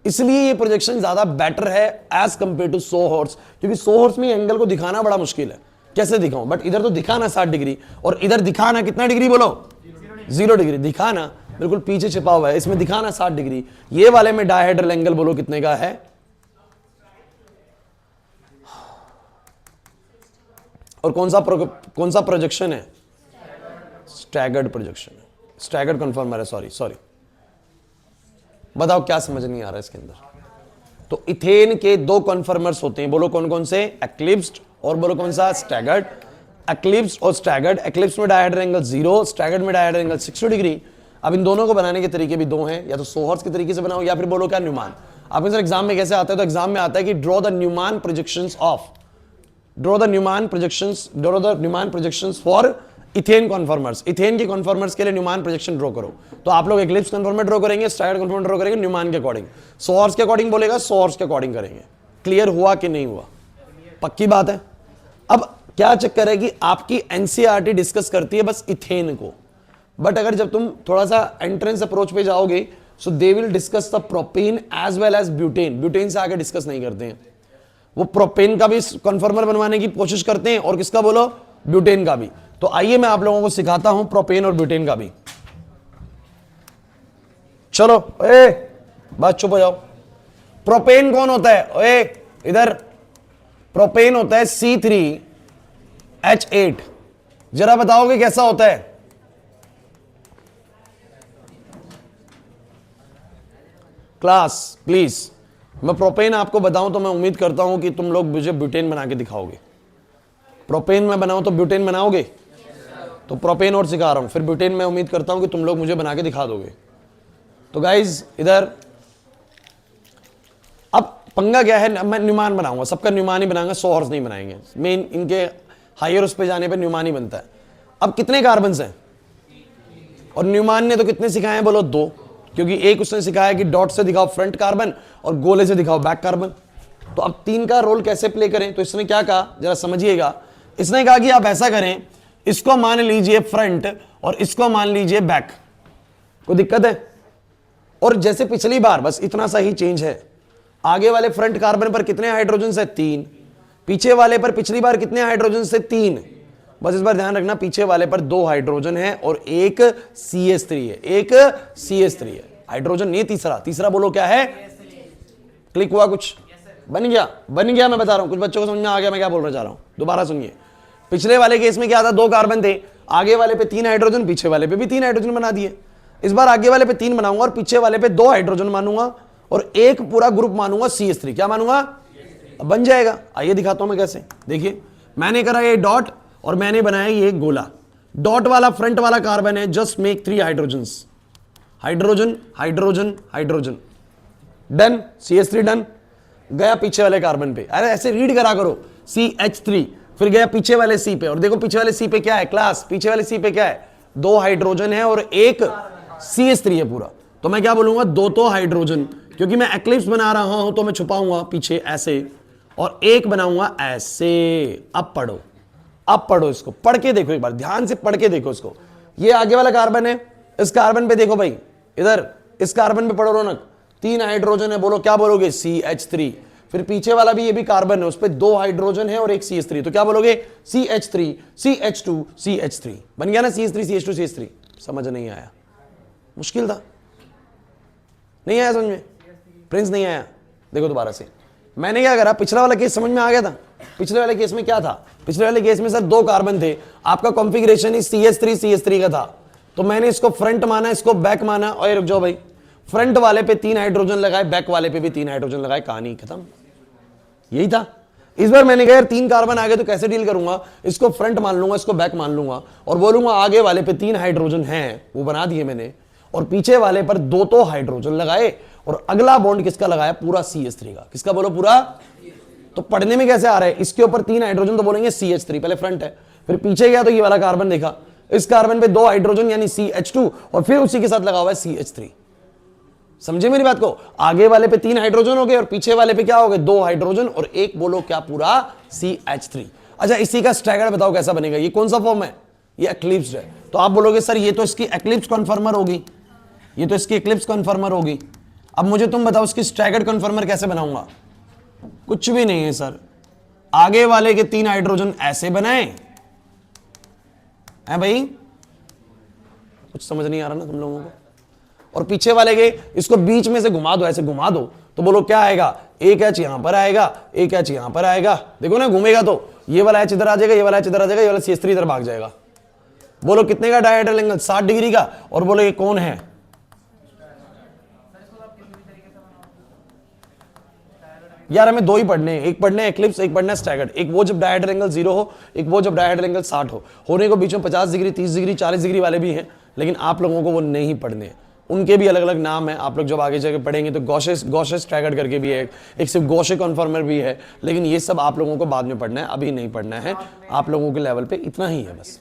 इसलिए ये प्रोजेक्शन ज्यादा बेटर है एज कंपेयर टू सोहर्स, क्योंकि सोहर्स में एंगल को दिखाना बड़ा मुश्किल है, कैसे दिखाऊं? बट इधर तो दिखाना 60 डिग्री और इधर दिखाना कितना डिग्री? बोलो 0 डिग्री। दिखाना बिल्कुल पीछे छिपा हुआ है, इसमें दिखाना 60 डिग्री। ये वाले में डायहेड्रल एंगल बोलो कितने का है? और कौन सा प्रोजेक्शन है? स्टैगर्ड प्रोजेक्शन है, स्टैगर्ड कन्फर्मर है। सॉरी, बताओ क्या समझ नहीं आ रहा है इसके अंदर? तो इथेन के 2 कन्फर्मर्स होते हैं, बोलो कौन कौन से? एक्लिप्स्ड और बोलो कौन सा? स्टैगर्ड। एक्लिप्स्ड और स्टैगर्ड। एक्लिप्स में डायहेड्रल एंगल 0, स्टैगर्ड में डायहेड्रल एंगल 60 डिग्री। अब इन दोनों को बनाने के तरीके भी 2 हैं, या तो सोहर्स के तरीके से बनाओ या फिर बोलो क्या? न्यूमान। आपके सर एग्जाम में कैसे आता है? तो एग्जाम में आता है कि draw the Newman projections for ethane conformers. Ethane के कन्फर्मर्स के लिए न्यूमान प्रोजेक्शन ड्रॉ करो। तो आप लोग एक्लिप्स कन्फर्मर ड्रॉ करेंगे, स्टैगर्ड कन्फर्मर ड्रॉ करेंगे न्यूमान के अकॉर्डिंग। सोहर्स के अकॉर्डिंग बोलेगा, सोहर्स के अकॉर्डिंग करेंगे। क्लियर हुआ कि नहीं हुआ? पक्की बात है। अब क्या चक्कर है कि आपकी एनसीईआरटी डिस्कस करती है बस इथेन को, बट अगर जब तुम थोड़ा सा एंट्रेंस अप्रोच पे जाओगे so they will discuss the propane as well as butane. Butane से आगे डिस्कस नहीं करते हैं, वो प्रोपेन का भी कन्फर्मर बनवाने की कोशिश करते हैं और किसका? बोलो ब्यूटेन का भी। तो आइए मैं आप लोगों को सिखाता हूं प्रोपेन और ब्यूटेन का भी। चलो बस चुप हो जाओ। प्रोपेन कौन होता है? इधर प्रोपेन होता है C3H8। जरा बताओगे कैसा होता है? क्लास प्लीज, मैं प्रोपेन आपको बताऊं तो मैं उम्मीद करता हूं कि तुम लोग मुझे ब्यूटेन बना के दिखाओगे। प्रोपेन मैं बनाऊं तो ब्यूटेन बनाओगे? तो प्रोपेन और सिखा रहा हूं, फिर ब्यूटेन मैं उम्मीद करता हूं कि तुम लोग मुझे बना के दिखा दोगे। तो गाइज इधर अब पंगा क्या है? मैं न्यूमान बनाऊंगा, सबका न्यूमान ही बनाऊंगा, सोहर्स नहीं बनाएंगे। मेन इनके हायर उस पे जाने पे न्यूमान ही बनता है। अब कितने कार्बन हैं? और न्यूमान ने तो कितने सिखाए हैं? बोलो 2, क्योंकि एक उसने सिखाया कि डॉट से दिखाओ फ्रंट कार्बन और गोले से दिखाओ बैक कार्बन। तो अब 3 का रोल कैसे प्ले करें? तो इसने क्या कहा जरा समझिएगा। इसने कहा कि आप ऐसा करें, इसको मान लीजिए फ्रंट और इसको मान लीजिए बैक। कोई दिक्कत है? और जैसे पिछली बार बस इतना सा ही चेंज है, आगे वाले फ्रंट कार्बन पर कितने हाइड्रोजन है? 3। पीछे वाले पर पिछली बार कितने हाइड्रोजन से? 3। बस इस बार ध्यान रखना, पीछे वाले पर 2 हाइड्रोजन है और एक CH3 है, एक CH3 है। हाइड्रोजन नहीं, तीसरा बोलो क्या है? क्लिक हुआ? कुछ बन गया? बन गया, मैं बता रहा हूं, कुछ बच्चों को समझ में आ गया मैं क्या बोलना चाह रहा हूं? दोबारा सुनिए, पिछले वाले केस में क्या था? 2 कार्बन थे, आगे वाले पे 3 हाइड्रोजन, पीछे वाले पे भी 3 हाइड्रोजन बना दिए। इस बार आगे वाले पे 3 बनाऊंगा और पीछे वाले पे 2 हाइड्रोजन मानूंगा और एक पूरा ग्रुप मानूंगा CH3। क्या मानूंगा? अब बन जाएगा। आइए दिखाता हूं मैं कैसे। देखिए, मैंने करा ये डॉट और मैंने बनाया ये गोला। डॉट वाला फ्रंट वाला कार्बन है, just make 3 hydrogens, hydrogen hydrogen hydrogen, done. CH3 done. गया पीछे वाले कार्बन पे, अरे ऐसे रीड करा करो, CH3, फिर गया पीछे वाले C पे, और देखो पीछे वाले C पे क्या है क्लास? पीछे वाले C पे क्या है? 2 हाइड्रोजन है और एक CH3 है पूरा। तो मैं क्या बोलूंगा? 2 तो हाइड्रोजन, क्योंकि मैं एक्लिप्स बना रहा हूं तो मैं छुपाऊंगा पीछे ऐसे, और एक बनाऊंगा ऐसे। अब पढ़ो, अब पढ़ो, इसको पढ़ के देखो, एक बार ध्यान से पढ़ के देखो इसको। ये आगे वाला कार्बन है, इस कार्बन पे देखो भाई, इधर इस कार्बन पे पढ़ो रौनक, 3 हाइड्रोजन है, बोलो क्या बोलोगे? CH3। फिर पीछे वाला भी ये भी कार्बन है, उस पे 2 हाइड्रोजन है और एक CH3, तो क्या बोलोगे? CH3 CH2 CH3। बन गया ना? CH3 CH2 CH3। समझ नहीं आया? मुश्किल था? नहीं आया समझ में? प्रिंस नहीं आया? देखो दोबारा से, मैंने क्या करा, पिछला वाला केस समझ में आ गया था? पिछले वाले केस में क्या था? पिछले वाले केस में सर 2 कार्बन थे, आपका कॉन्फ़िगरेशन ही CH3 CH3 का था, तो मैंने इसको फ्रंट माना, इसको बैक माना। और रुक जाओ भाई, फ्रंट वाले पे 3 हाइड्रोजन लगाए, बैक वाले पे भी 3 हाइड्रोजन लगाए, कहानी खत्म। यही था। इस बार मैंने कहा यार 3 कार्बन आ गए तो कैसे डील करूंगा? इसको फ्रंट मान लूंगा, इसको बैक मान लूंगा और बोलूंगा आगे वाले पे 3 हाइड्रोजन हैं, वो बना दिए मैंने, और पीछे वाले पर 2 तो हाइड्रोजन लगाए, और अगला बॉन्ड किसका लगाया? पूरा CH3 का। किसका बोलो? पूरा। तो पढ़ने में कैसे आ रहा है? इसके ऊपर 3 हाइड्रोजन तो बोलेंगे CH3, पहले फ्रंट है, फिर पीछे गया तो ये वाला कार्बन देखा, इस कार्बन पे 2 हाइड्रोजन यानी CH2, और फिर उसी के साथ लगा हुआ है CH3। समझे मेरी बात को? आगे वाले पे 3 हाइड्रोजन हो गए और पीछे वाले पे क्या हो गए? 2 हाइड्रोजन और एक बोलो क्या? पूरा CH3। अच्छा, इसी का स्टैगर्ड बताओ कैसा बनेगा? ये कौन सा फॉर्म है? ये एक्लिप्स है। तो आप बोलोगे सर ये तो इसकी एक्लिप्स कन्फर्मर होगी, ये तो इसकी एक्लिप्स कन्फर्मर होगी। अब मुझे तुम बताओ इसकी स्टैगर्ड कन्फर्मर कैसे बनाऊंगा? कुछ भी नहीं है सर, आगे वाले के 3 हाइड्रोजन ऐसे बनाए हैं भाई, कुछ समझ नहीं आ रहा ना तुम लोगों को? और पीछे वाले के इसको बीच में से घुमा दो, ऐसे घुमा दो, तो बोलो क्या आएगा? एक H यहां पर आएगा, एक H यहां पर आएगा। देखो ना, घूमेगा तो ये वाला H इधर आ जाएगा, ये वाला H इधर आ जाएगा, ये वाला CH3 इधर भाग जाएगा। बोलो कितने का डायहेड्रल एंगल? 60 डिग्री का। और बोलो ये कौन है? यार हमें 2 ही पढ़ने हैं, एक पढ़ने एक्लिप्स, एक पढ़ना स्टैगर्ड। एक वो जब डायहेड्रल एंगल 0 हो, एक वो जब डायहेड्रल एंगल 60 हो। होने को बीच में 50 डिग्री 30 डिग्री 40 डिग्री वाले भी हैं, लेकिन आप लोगों को वो नहीं पढ़ने हैं। उनके भी अलग अलग नाम है, आप लोग जब आगे जाके पढ़ेंगे तो गॉशे स्टैगर्ड करके भी है, एक सिर्फ गॉशे कन्फर्मर भी है, लेकिन ये सब आप लोगों को बाद में पढ़ना है, अभी नहीं पढ़ना है। आप लोगों के लेवल पे इतना ही है बस।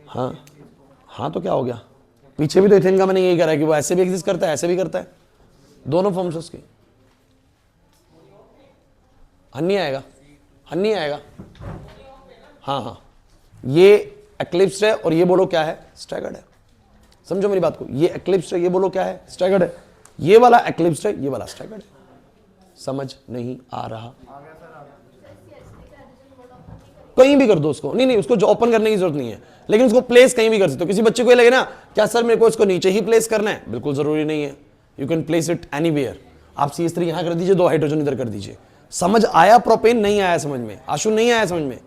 हाँ हाँ, तो क्या हो गया? पीछे भी तो इथेन का मैंने यही करा है कि वो ऐसे भी एग्जिस्ट करता है, ऐसे भी करता है, दोनों फॉर्म्स उसके। हन्नी आएगा, हन्नी आएगा। हाँ हाँ, ये एक्लिप्स है और ये बोलो क्या है? स्टैगर्ड है। समझो मेरी बात को, ये एक्लिप्स है, ये बोलो क्या है? स्टैगर्ड है। ये वाला एक्लिप्स है, ये वाला स्टैगर्ड है। समझ नहीं आ रहा? कहीं भी कर दो उसको, नहीं नहीं, उसको जो ओपन करने की जरूरत नहीं है, लेकिन उसको प्लेस कहीं भी कर सकते हो। किसी बच्चे को ये लगे ना क्या सर मेरे को इसको नीचे ही प्लेस करना है, बिल्कुल जरूरी नहीं है, you can place it anywhere. आप CH3 यहां कर दीजिए, 2 हाइड्रोजन इधर कर दीजिए। समझ आया? प्रोपेन नहीं आया समझ में? आशु नहीं आया समझ में?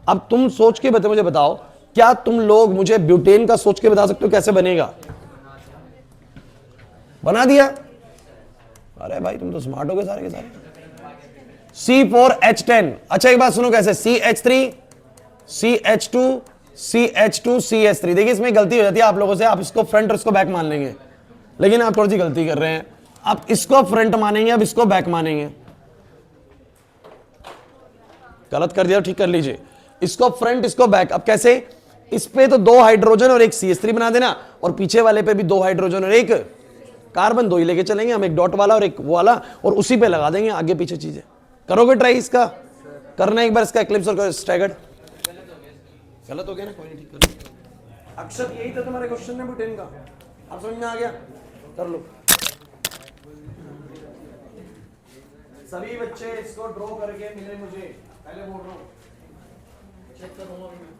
अब तुम सोच के मुझे बताओ, क्या तुम लोग मुझे ब्यूटेन का सोच के बता सकते हो कैसे बनेगा? बना दिया? अरे भाई तुम तो स्मार्ट हो गए सारे के सारे। C4H10। अच्छा एक बात सुनो, कैसे? CH3 CH2 CH2 CH3। देखिए इसमें गलती हो जाती है आप लोगों से, आप इसको फ्रंट और इसको बैक मान लेंगे, लेकिन आप थोड़ी सी गलती कर रहे हैं। आप इसको फ्रंट मानेंगे, अब इसको बैक मानेंगे। गलत कर दिया, ठीक कर लीजिए। इसको फ्रंट, इसको बैक। अब कैसे? इस पे तो 2 हाइड्रोजन और एक CH3 बना देना, और पीछे वाले पे भी 2 हाइड्रोजन और एक कार्बन, 2 ही लेके चलेंगे हम, एक डॉट वाला और एक वो वाला, और उसी पे लगा देंगे आगे पीछे चीजें। करोगे ट्राई इसका? करना एक बार इसका एक्लिप्स और स्टैगर्ड। गलत हो गया ना, कोई नहीं, ठीक कर। अक्षत यही था तुम्हारे क्वेश्चन में ब्यूटेन का, अब समझ में आ गया? कर लो सभी बच्चे, इसको ड्रॉ करके मिले मुझे, पहले बोल रहा हूँ चेक करूंगा मैं।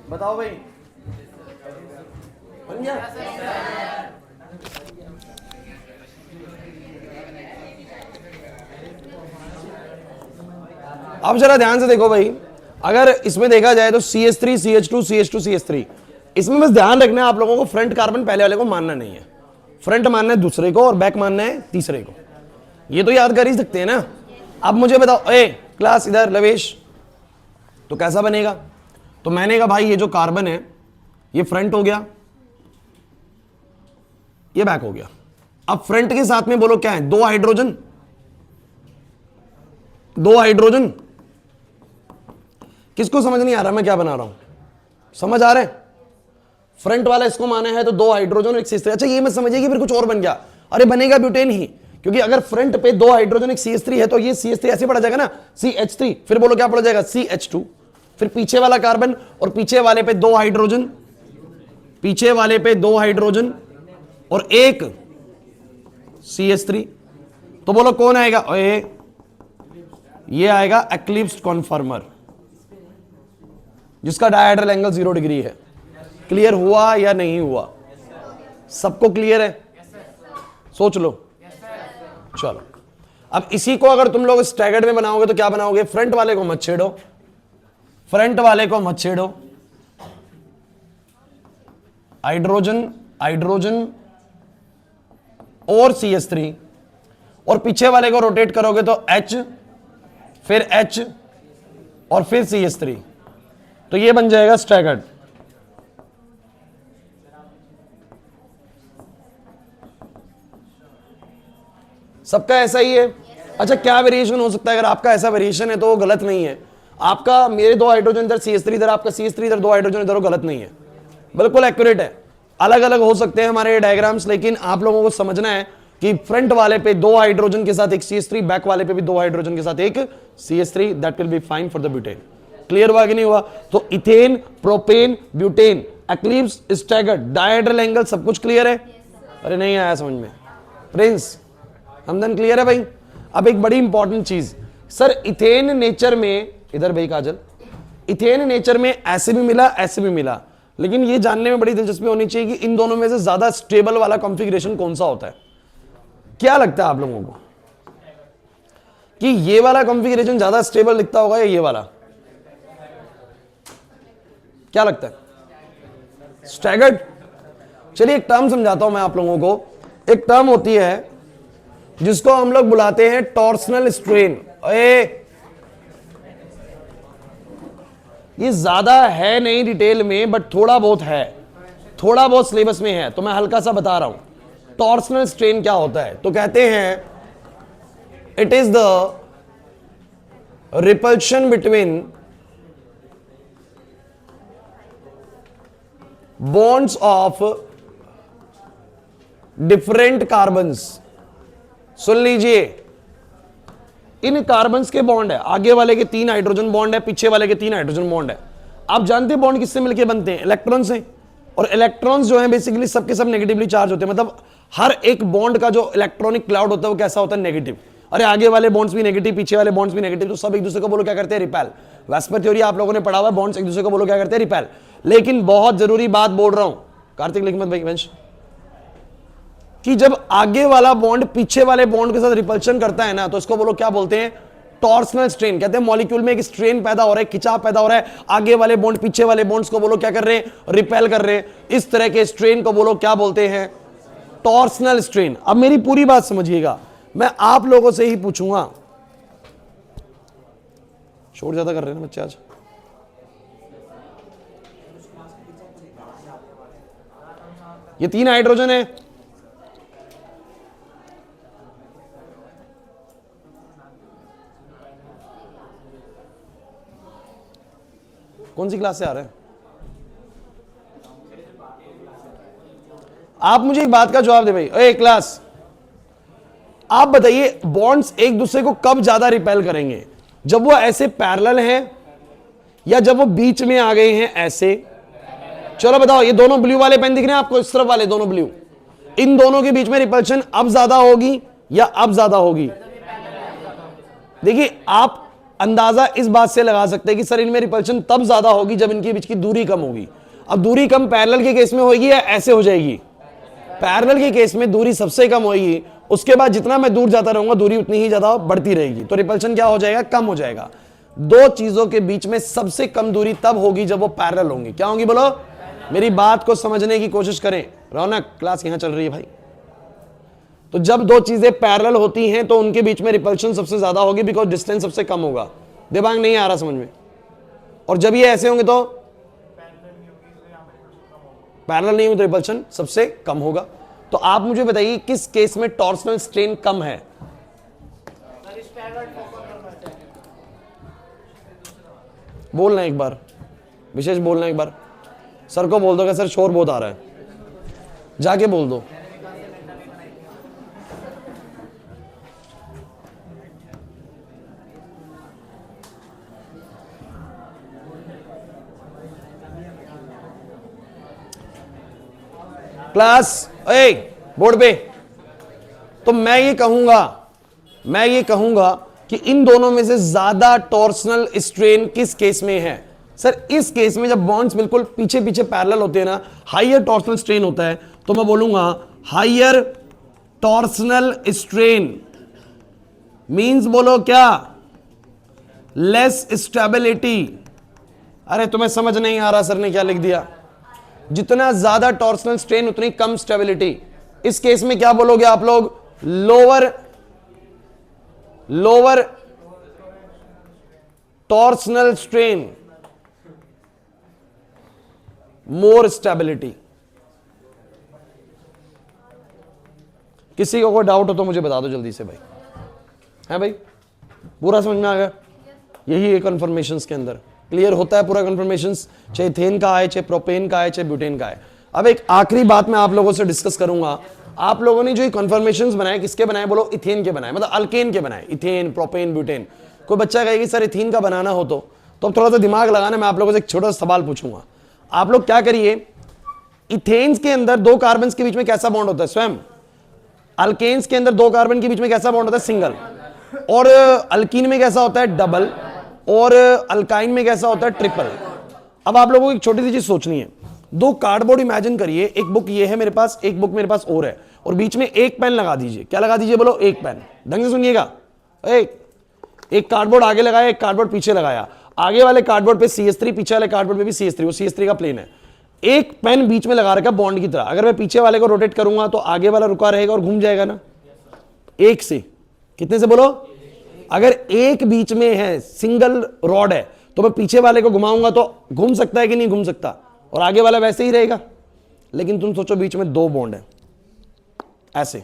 बताओ भाई, बन गया? अब जरा ध्यान से देखो भाई, अगर इसमें देखा जाए तो CH3 CH2 CH2 CH3, इसमें बस ध्यान रखना है आप लोगों को, फ्रंट कार्बन पहले वाले को मानना नहीं है, फ्रंट मानना है दूसरे को और बैक मानना है तीसरे को। ये तो याद कर ही सकते हैं ना। अब मुझे बताओ, ए क्लास इधर लवेश, तो कैसा बनेगा? तो मैंने कहा भाई ये जो कार्बन है ये फ्रंट हो गया, ये बैक हो गया। अब फ्रंट के साथ में बोलो क्या है? दो हाइड्रोजन, दो हाइड्रोजन। किसको समझ नहीं आ रहा मैं क्या बना रहा हूं? समझ आ रहा है? फ्रंट वाला इसको माना है तो दो हाइड्रोजन और एक CH3। अच्छा ये मत समझिए कि फिर कुछ और बन गया, अरे बनेगा ब्यूटेन ही, क्योंकि अगर फ्रंट पे दो हाइड्रोजन एक CH3 है तो ये CH3 ऐसे पड़ा जाएगा ना, CH3, फिर बोलो क्या पड़ा जाएगा? CH2। फिर पीछे वाला कार्बन और पीछे वाले पे दो हाइड्रोजन, पीछे वाले पे दो हाइड्रोजन और एक CH3, तो बोलो कौन आएगा? ये आएगा एक्लिप्स्ड कॉन्फर्मर, जिसका डायहेड्रल एंगल 0 डिग्री है। क्लियर हुआ या नहीं हुआ? सबको क्लियर है? सोच लो। चलो अब इसी को अगर तुम लोग स्टैगर्ड में बनाओगे तो क्या बनाओगे? फ्रंट वाले को मत छेड़ो, फ्रंट वाले को मत छेड़ो, हाइड्रोजन हाइड्रोजन और CH3, और पीछे वाले को रोटेट करोगे तो H, फिर H और फिर CH3, तो ये बन जाएगा स्टैगर्ड। सबका ऐसा ही है? अच्छा, क्या वेरिएशन हो सकता है? अगर आपका ऐसा वेरिएशन है तो वो गलत नहीं है। आपका मेरे 2 हाइड्रोजन इधर, CH3 इधर, आपका CH3 इधर, 2 हाइड्रोजन इधर, वो गलत नहीं है, बिल्कुल एक्यूरेट है। अलग अलग हो सकते हैं हमारे डायग्राम्स, लेकिन आप लोगों को समझना है कि फ्रंट वाले पे 2 हाइड्रोजन के साथ एक CH3, बैक वाले पे भी 2 हाइड्रोजन के साथ एक CH3, that will be fine for the butane. Clear हुआ कि नहीं हुआ? तो ethane, propane, butane, eclipse, staggered, dihedral angle, सब कुछ क्लियर है? अरे नहीं आया समझ में? प्रिंस, हमदन क्लियर है भाई? अब एक बड़ी इंपॉर्टेंट चीज, सर इथेन नेचर में, इधर भाई काजल, इथेन नेचर में ऐसे भी मिला, ऐसे भी मिला, लेकिन ये जानने में बड़ी दिलचस्पी होनी चाहिए कि इन दोनों में से ज्यादा स्टेबल वाला कॉन्फ़िगरेशन कौन सा होता है। क्या लगता है आप लोगों को कि ये वाला कॉन्फ़िगरेशन ज्यादा स्टेबल दिखता होगा या ये वाला? क्या लगता है? स्टैगर्ड। चलिए एक टर्म समझाता हूं मैं आप लोगों को। एक टर्म होती है जिसको हम लोग बुलाते हैं टॉर्सनल स्ट्रेन। ये ज्यादा है नहीं डिटेल में, बट थोड़ा बहुत है, थोड़ा बहुत सिलेबस में है, तो मैं हल्का सा बता रहा हूं। टॉर्सनल स्ट्रेन क्या होता है? तो कहते हैं it is the repulsion between bonds of different carbons. सुन लीजिए, इन कार्बन्स के बॉन्ड है, आगे वाले के 3 हाइड्रोजन बॉन्ड है, पीछे वाले के 3 हाइड्रोजन बॉन्ड है। आप जानते हैं बॉन्ड किससे मिलके बनते हैं? इलेक्ट्रॉन से। और इलेक्ट्रॉन्स जो है बेसिकली सबके सब नेगेटिवली चार्ज होते हैं, मतलब हर एक बॉन्ड का जो इलेक्ट्रॉनिक क्लाउड होता है वो कैसा होता है? नेगेटिव। अरे आगे वाले बॉन्ड्स भी नेगेटिव, पीछे वाले बॉन्ड्स भी नेगेटिव, तो सब एक दूसरे को बोलो क्या करते हैं? रिपेल। वेस्पर थ्योरी आप लोगों ने पढ़ा हुआ है, बॉन्ड्स एक दूसरे को बोलो क्या करते हैं? रिपेल। लेकिन बहुत जरूरी बात बोल रहा हूं, कार्तिक लिखमत भाई वंश, कि जब आगे वाला बॉन्ड पीछे वाले बॉन्ड के साथ रिपल्शन करता है ना, तो इसको बोलो क्या बोलते हैं? Torsional strain. कहते हैं मॉलिक्यूल में एक स्ट्रेन पैदा हो रहा है, खिंचाव पैदा हो रहा है, आगे वाले बॉन्ड पीछे वाले बॉन्ड्स को बोलो क्या कर रहे हैं? रिपेल कर रहे हैं। इस तरह के स्ट्रेन को बोलो क्या बोलते हैं? Torsional strain. अब मेरी पूरी बात समझिएगा, मैं आप लोगों से ही पूछूंगा। शोर ज्यादा कर रहे हैं ना बच्चे आज? ये 3 हाइड्रोजन है, कौन सी क्लास से आ रहे हैं आप? मुझे एक बात का जवाब दे भाई। ए क्लास, आप बताइए बॉन्ड्स एक दूसरे को कब ज्यादा रिपेल करेंगे? जब वो ऐसे पैरेलल हैं या जब वो बीच में आ गए हैं ऐसे? चलो बताओ, ये दोनों ब्लू वाले पेन दिख रहे हैं आपको, इस तरफ वाले दोनों ब्लू, इन दोनों के बीच में रिपल्शन अब ज्यादा होगी या अब ज्यादा होगी? देखिए आप अंदाजा इस बात से लगा सकते हैं कि सर इनमें रिपल्शन तब ज्यादा होगी जब इनके बीच की दूरी कम होगी। अब दूरी कम पैरेलल के केस में होगी या ऐसे हो जाएगी? पैरेलल के केस में दूरी सबसे कम होगी, उसके बाद जितना मैं दूर जाता रहूंगा दूरी उतनी ही ज्यादा बढ़ती रहेगी, तो रिपल्शन क्या हो जाएगा? कम हो जाएगा। दो चीजों के बीच में सबसे कम दूरी तब होगी जब वो पैरेलल होंगी। क्या होंगी बोलो? मेरी बात को समझने की कोशिश करें। रौनक, क्लास यहां चल रही है भाई। तो जब दो चीजें पैरेलल होती हैं तो उनके बीच में रिपल्शन सबसे ज्यादा होगी, बिकॉज डिस्टेंस सबसे कम होगा। दिमाग नहीं आ रहा समझ में? और जब ये ऐसे होंगे तो पैरेलल नहीं होगी तो रिपल्शन सबसे कम होगा। तो आप मुझे बताइए किस केस में टॉर्सनल स्ट्रेन कम है? बोलना एक बार, विशेष बोलना एक बार। सर को बोल दो कि सर शोर बहुत आ रहा है, जाके बोल दो। क्लास ए बोर्ड पे, तो मैं ये कहूंगा कि इन दोनों में से ज्यादा टॉर्सनल स्ट्रेन किस केस में है? सर इस केस में जब बॉन्ड्स बिल्कुल पीछे पीछे पैरेलल होते हैं ना, हाइयर टॉर्सनल स्ट्रेन होता है, तो मैं बोलूंगा हाइयर टॉर्सनल स्ट्रेन मींस बोलो क्या? Less stability. अरे तुम्हें समझ नहीं आ रहा सर ने क्या लिख दिया? जितना ज्यादा टॉर्सनल स्ट्रेन उतनी कम स्टेबिलिटी। इस केस में क्या बोलोगे आप लोग? Lower torsional strain, more stability. किसी को कोई डाउट हो तो मुझे बता दो जल्दी से भाई। है भाई, पूरा समझ में आ गया? यही है कन्फर्मेशंस के अंदर, क्लियर होता है पूरा कन्फर्मेशंस, चाहे इथेन का है, चाहे प्रोपेन का है, चाहे ब्यूटेन का है। अब एक आखिरी बात मैं आप लोगों से डिस्कस करूंगा। आप लोगों ने जो ये कन्फर्मेशंस बनाए, किसके बनाए बोलो? इथेन के बनाए, मतलब अल्केन के बनाए, इथेन, प्रोपेन, ब्यूटेन। कोई बच्चा कहेगा सर इथेन का बनाना हो तो अब थोड़ा सा दिमाग लगाना, मैं आप लोगों से एक छोटा सा सवाल पूछूंगा। आप लोग क्या करिए, इथेन्स के अंदर दो कार्बन के बीच में कैसा बॉन्ड होता है? स्वयं अल्केन्स के अंदर दो कार्बन के बीच में कैसा बॉन्ड होता है? सिंगल। और अल्कीन में कैसा होता है? डबल। और अल्काइन में कैसा होता है? ट्रिपल। अब आप लोगों को एक छोटी सी चीज सोचनी है। दो कार्डबोर्ड इमेजिन करिए, एक बुक ये है मेरे पास, एक बुक मेरे पास और है, और बीच में एक पेन लगा दीजिए। क्या लगा दीजिए बोलो? एक पेन। ढंग से सुनिएगा, एक कार्डबोर्ड आगे लगाया, एक कार्डबोर्ड पीछे लगाया। आगे वाले कार्डबोर्ड पे CH3, पीछे वाले कार्डबोर्ड पे भी CH3, वो CH3 का प्लेन है। एक पेन बीच में लगा रखा बॉन्ड की तरह। अगर मैं पीछे वाले को रोटेट करूंगा तो आगे वाला रुका रहेगा और घूम जाएगा ना। एक से कितने से बोलो? अगर एक बीच में है, सिंगल रॉड है, तो मैं पीछे वाले को घुमाऊंगा तो घूम सकता है कि नहीं घूम सकता? और आगे वाला वैसे ही रहेगा। लेकिन तुम सोचो बीच में दो बॉन्ड है ऐसे।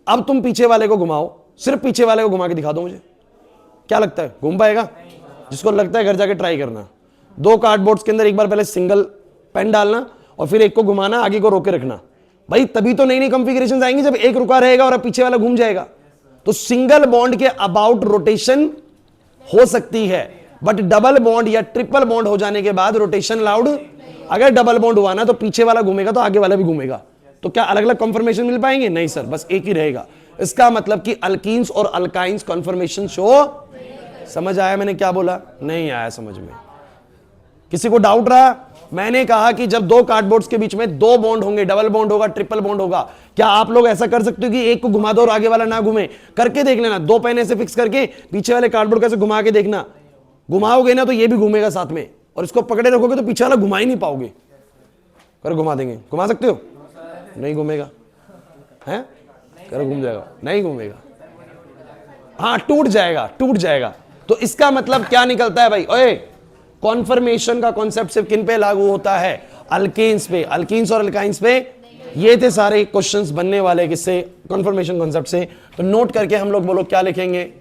अब तुम पीछे वाले को घुमाओ, सिर्फ पीछे वाले को घुमा के दिखा दो मुझे, क्या लगता है घूम पाएगा? जिसको लगता है घर जाके ट्राई करना। दो कार्डबोर्ड्स के अंदर एक बार पहले सिंगल पेन डालना और फिर एक को घुमाना, आगे को रोके रखना। भाई तभी तो नई नई कॉन्फ़िगरेशंस आएंगी, जब एक रुका रहेगा और पीछे वाला घूम जाएगा। तो सिंगल बॉन्ड के अबाउट रोटेशन हो सकती है, बट डबल बॉन्ड या ट्रिपल बॉन्ड हो जाने के बाद रोटेशन अलाउड। अगर डबल बॉन्ड हुआ ना तो पीछे वाला घूमेगा तो आगे वाला भी घूमेगा। तो क्या अलग अलग कॉन्फर्मेशन मिल पाएंगे? नहीं सर, बस एक ही रहेगा। इसका मतलब कि अल्कीन्स और अल्काइंस कॉन्फर्मेशन शो। समझ आया मैंने क्या बोला? नहीं आया समझ में? किसी को डाउट रहा? मैंने कहा कि जब दो कार्डबोर्ड्स के बीच में दो बॉन्ड होंगे, डबल बॉन्ड होगा, ट्रिपल बॉन्ड होगा, क्या आप लोग ऐसा कर सकते हो कि एक को घुमा दो और आगे वाला ना घूमे? करके देख लेना। दो पेन ऐसे फिक्स करके पीछे वाले कार्डबोर्ड कैसे घुमा के देखना। घुमाओगे ना तो ये भी घूमेगा साथ में, और इसको पकड़े रखोगे तो पीछे वाला घुमा ही नहीं पाओगे। कर घुमा देंगे, घुमा सकते हो? नहीं घूमेगा। है कर घूम जाएगा? नहीं घूमेगा। हाँ टूट जाएगा, टूट जाएगा। तो इसका मतलब क्या निकलता है भाई? ओए, कॉन्फर्मेशन का कॉन्सेप्ट सिर्फ किन पे लागू होता है? अल्केन्स पे, अल्कीन्स और अल्काइंस पे। ये थे सारे क्वेश्चंस बनने वाले किससे? कॉन्फर्मेशन कॉन्सेप्ट से। तो नोट करके हम लोग बोलो क्या लिखेंगे?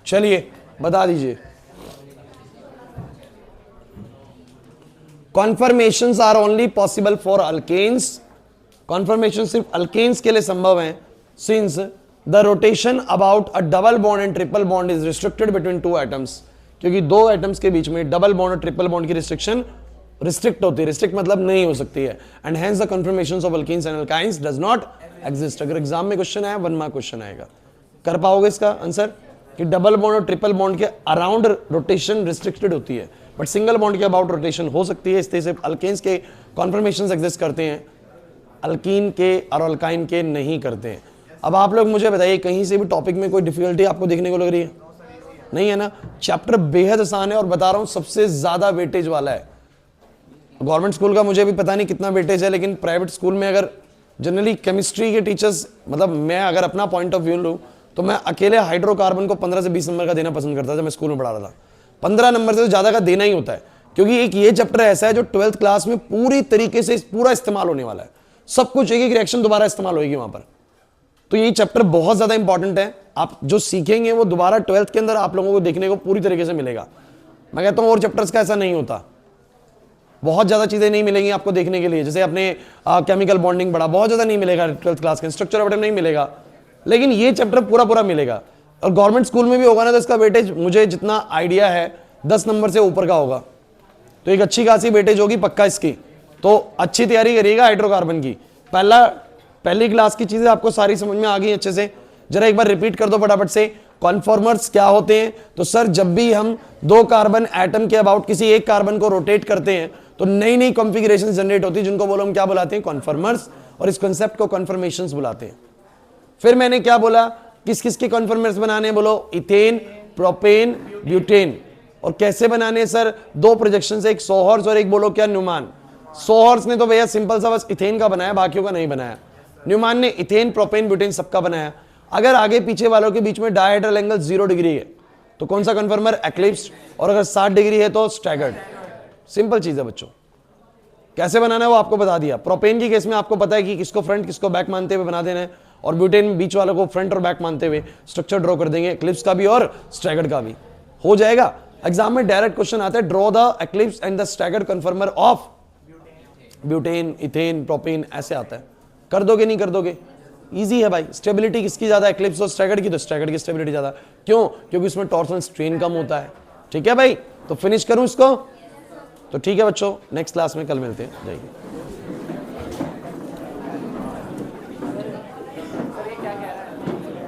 चलिए बता दीजिए। Conformations are only possible for alkanes. Conformation सिर्फ अल्केन्स के लिए संभव है, since the rotation about a double bond and triple bond is restricted between two atoms. क्योंकि दो एटम्स के बीच में डबल बॉन्ड और ट्रिपल बॉन्ड की रिस्ट्रिक्शन रिस्ट्रिक्ट होती है, रिस्ट्रिक्ट मतलब नहीं हो सकती है। And hence the conformations of alkenes and alkynes does not exist. अगर एग्जाम में क्वेश्चन आया, 1 मार्क क्वेश्चन आएगा। कर पाओगे इसका आंसर कि डबल बॉन्ड और ट्रिपल बॉन्ड के अराउंड रोटेशन रिस्ट्रिक्टेड होती है। बट सिंगल बॉन्ड के अबाउट रोटेशन हो सकती है। इस तरह से अल्केन्स के कॉन्फर्मेशन एग्जिस्ट करते हैं, अल्कीन के और अल्काइन के नहीं करते हैं। अब आप लोग मुझे बताइए, कहीं से भी टॉपिक में कोई डिफिकल्टी आपको देखने को लग रही है? नहीं है ना। चैप्टर बेहद आसान है और बता रहा हूं सबसे ज्यादा वेटेज वाला है। गवर्नमेंट स्कूल का मुझे भी पता नहीं कितना वेटेज है, लेकिन प्राइवेट स्कूल में अगर जनरली केमिस्ट्री के टीचर्स, मतलब मैं अगर अपना पॉइंट ऑफ व्यू लूँ तो मैं अकेले हाइड्रोकार्बन को 15 से 20 नंबर का देना पसंद करता था। मैं स्कूल में पढ़ा रहा था, 15 नंबर से तो ज़्यादा का देना ही होता है, क्योंकि एक ये चैप्टर ऐसा है जो 12th क्लास में पूरी तरीके से पूरा इस्तेमाल होने वाला है। सब कुछ एक एक रिएक्शन दोबारा इस्तेमाल होगी वहां पर। तो ये चैप्टर बहुत ज़्यादा इंपॉर्टेंट है। आप जो सीखेंगे वो दोबारा 12th के अंदर आप लोगों को देखने को पूरी तरीके से मिलेगा। मैं कहता हूँ और चैप्टर्स का ऐसा नहीं होता, बहुत ज़्यादा चीज़ें नहीं मिलेंगी आपको देखने के लिए। जैसे अपने केमिकल बॉन्डिंग बड़ा बहुत ज़्यादा नहीं मिलेगा 12th क्लास के, स्ट्रक्चर ऑफ एटम नहीं मिलेगा, लेकिन ये चैप्टर पूरा पूरा मिलेगा। और गवर्नमेंट स्कूल में भी होगा ना तो इसका वेटेज मुझे जितना आइडिया है 10 नंबर से ऊपर का होगा, तो एक अच्छी खासी वेटेज होगी पक्का इसकी। तो अच्छी तैयारी करिएगा हाइड्रोकार्बन की। पहली क्लास की चीज़ें आपको सारी समझ में आ गई अच्छे से। जरा एक बार रिपीट कर दो फटाफट से। कॉन्फॉर्मर्स क्या होते हैं? तो सर जब भी हम 2 कार्बन एटम के अबाउट किसी एक कार्बन को रोटेट करते हैं तो नई नई कॉन्फ़िगरेशन जनरेट होती है, जिनको बोलो हम क्या बुलाते हैं? कॉन्फॉर्मर्स। और इस कॉन्सेप्ट को कॉन्फर्मेशंस बुलाते हैं। फिर मैंने क्या बोला, किस किस के कॉन्फॉर्मर्स बनाने हैं? बोलो इथेन, प्रोपेन, ब्यूटेन। और कैसे बनाने हैं सर? 2 प्रोजेक्शन से, एक सोहर्स और एक बोलो क्या? न्यूमान। सोहर्स ने तो भैया सिंपल सा बस इथेन का बनाया, बाकियों का नहीं बनाया। न्यूमान ने इथेन, प्रोपेन, ब्यूटेन सबका बनाया। अगर आगे पीछे वालों के बीच में डायहेड्रल एंगल 0 डिग्री है तो कौन सा कन्फर्मर? एक्लिप्स। और अगर 60 डिग्री है तो स्टैगर्ड। सिंपल चीज है बच्चों। कैसे बनाना है वो आपको बता दिया। प्रोपेन की केस में आपको पता है कि किसको फ्रंट किसको बैक मानते हुए बना देना है, और ब्यूटेन बीच वालों को फ्रंट और बैक मानते हुए स्ट्रक्चर ड्रॉ कर देंगे, एक्लिप्स का भी और स्टैगर्ड का भी। हो जाएगा। एग्जाम में डायरेक्ट क्वेश्चन आता है, draw the eclipse and the staggered कन्फर्मर of butane, ethane, propane, ऐसे आता है। कर दोगे नहीं कर दोगे? इजी है भाई। स्टेबिलिटी किसकी ज्यादा? एक्लिप्स और स्टैगर्ड की। तो स्टैगर्ड की स्टेबिलिटी ज्यादा। क्यों? क्योंकि उसमें टॉर्सनल स्ट्रेन कम होता है। ठीक है भाई, तो फिनिश करूं इसको? तो ठीक है बच्चों, नेक्स्ट क्लास में कल मिलते हैं। जय हिंद।